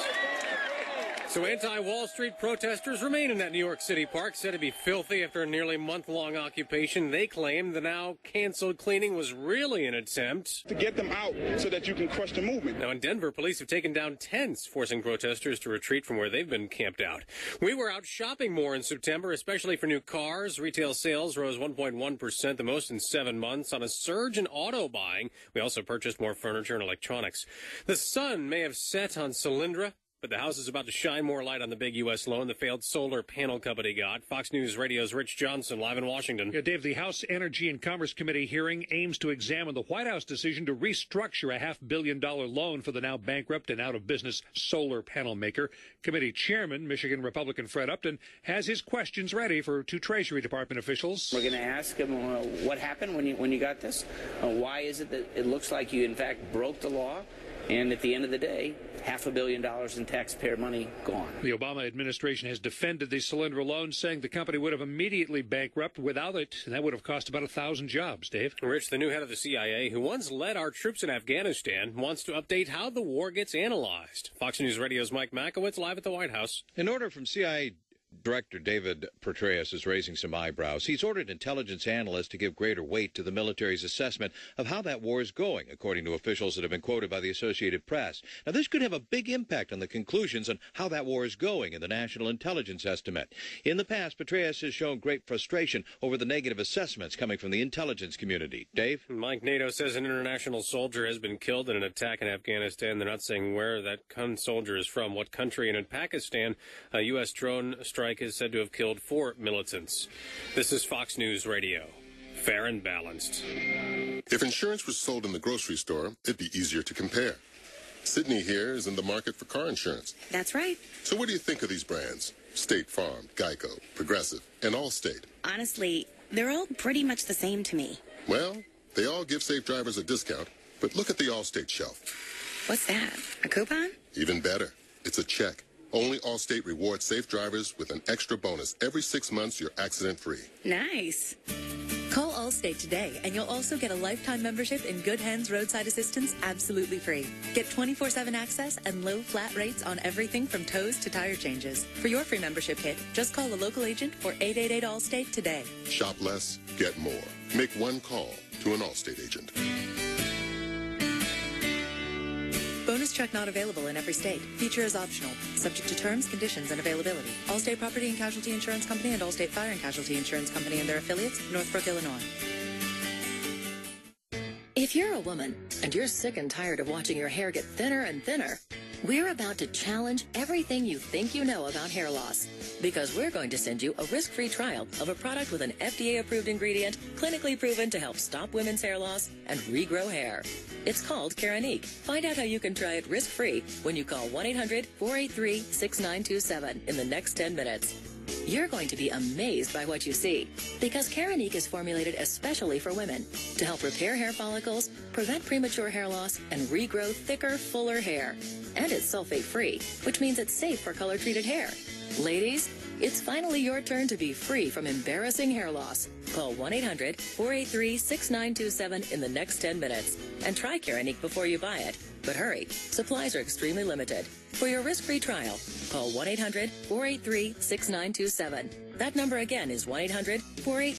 So anti-Wall Street protesters remain in that New York City park, said to be filthy after a nearly month-long occupation. They claim the now canceled cleaning was really an attempt to get them out so that you can crush the movement. Now in Denver, police have taken down tents, forcing protesters to retreat from where they've been camped out. We were out shopping more in September, especially for new cars. Retail sales rose 1.1%, the most in 7 months, on a surge in auto buying. We also purchased more furniture and electronics. The sun may have set on Solyndra, but the House is about to shine more light on the big U.S. loan the failed solar panel company got. Fox News Radio's Rich Johnson, live in Washington. Yeah, Dave, the House Energy and Commerce Committee hearing aims to examine the White House decision to restructure a $500 million loan for the now bankrupt and out-of-business solar panel maker. Committee Chairman, Michigan Republican Fred Upton, has his questions ready for two Treasury Department officials. We're going to ask him what happened when you got this. Why is it that it looks like you, in fact, broke the law? And at the end of the day, $500 million in taxpayer money gone. The Obama administration has defended the Solyndra loan, saying the company would have immediately bankrupt without it, and that would have cost about 1,000 jobs, Dave. Rich, the new head of the CIA, who once led our troops in Afghanistan, wants to update how the war gets analyzed. Fox News Radio's Mike Makowitz, live at the White House. An order from CIA Director David Petraeus is raising some eyebrows. He's ordered intelligence analysts to give greater weight to the military's assessment of how that war is going, according to officials that have been quoted by the Associated Press. Now, this could have a big impact on the conclusions on how that war is going in the National Intelligence Estimate. In the past, Petraeus has shown great frustration over the negative assessments coming from the intelligence community. Dave? Mike NATO says an international soldier has been killed in an attack in Afghanistan. They're not saying where that soldier is from, what country. And in Pakistan, a U.S. drone strike is said to have killed 4 militants. This is Fox News Radio. Fair and balanced. If insurance was sold in the grocery store, it'd be easier to compare. Sydney here is in the market for car insurance. That's right. So what do you think of these brands? State Farm, Geico, Progressive, and Allstate. Honestly, they're all pretty much the same to me. Well, they all give safe drivers a discount, but look at the Allstate shelf. What's that? A coupon? Even better. It's a check. Only Allstate rewards safe drivers with an extra bonus. Every 6 months, you're accident-free. Nice. Call Allstate today, and you'll also get a lifetime membership in Good Hands Roadside Assistance absolutely free. Get 24/7 access and low flat rates on everything from tows to tire changes. For your free membership kit, just call a local agent or 888-ALLSTATE today. Shop less, get more. Make one call to an Allstate agent. Bonus check not available in every state. Feature is optional. Subject to terms, conditions, and availability. Allstate Property and Casualty Insurance Company and Allstate Fire and Casualty Insurance Company and their affiliates, Northbrook, Illinois. If you're a woman and you're sick and tired of watching your hair get thinner and thinner, we're about to challenge everything you think you know about hair loss, because we're going to send you a risk-free trial of a product with an FDA-approved ingredient clinically proven to help stop women's hair loss and regrow hair. It's called Keranique. Find out how you can try it risk-free when you call 1-800-483-6927 in the next 10 minutes. You're going to be amazed by what you see, because Keranique is formulated especially for women to help repair hair follicles, prevent premature hair loss, and regrow thicker, fuller hair. And it's sulfate-free, which means it's safe for color-treated hair. Ladies, it's finally your turn to be free from embarrassing hair loss. Call 1-800-483-6927 in the next 10 minutes and try Keranique before you buy it. But hurry, supplies are extremely limited. For your risk-free trial, call 1-800-483-6927. That number again is 1-800-483-6927.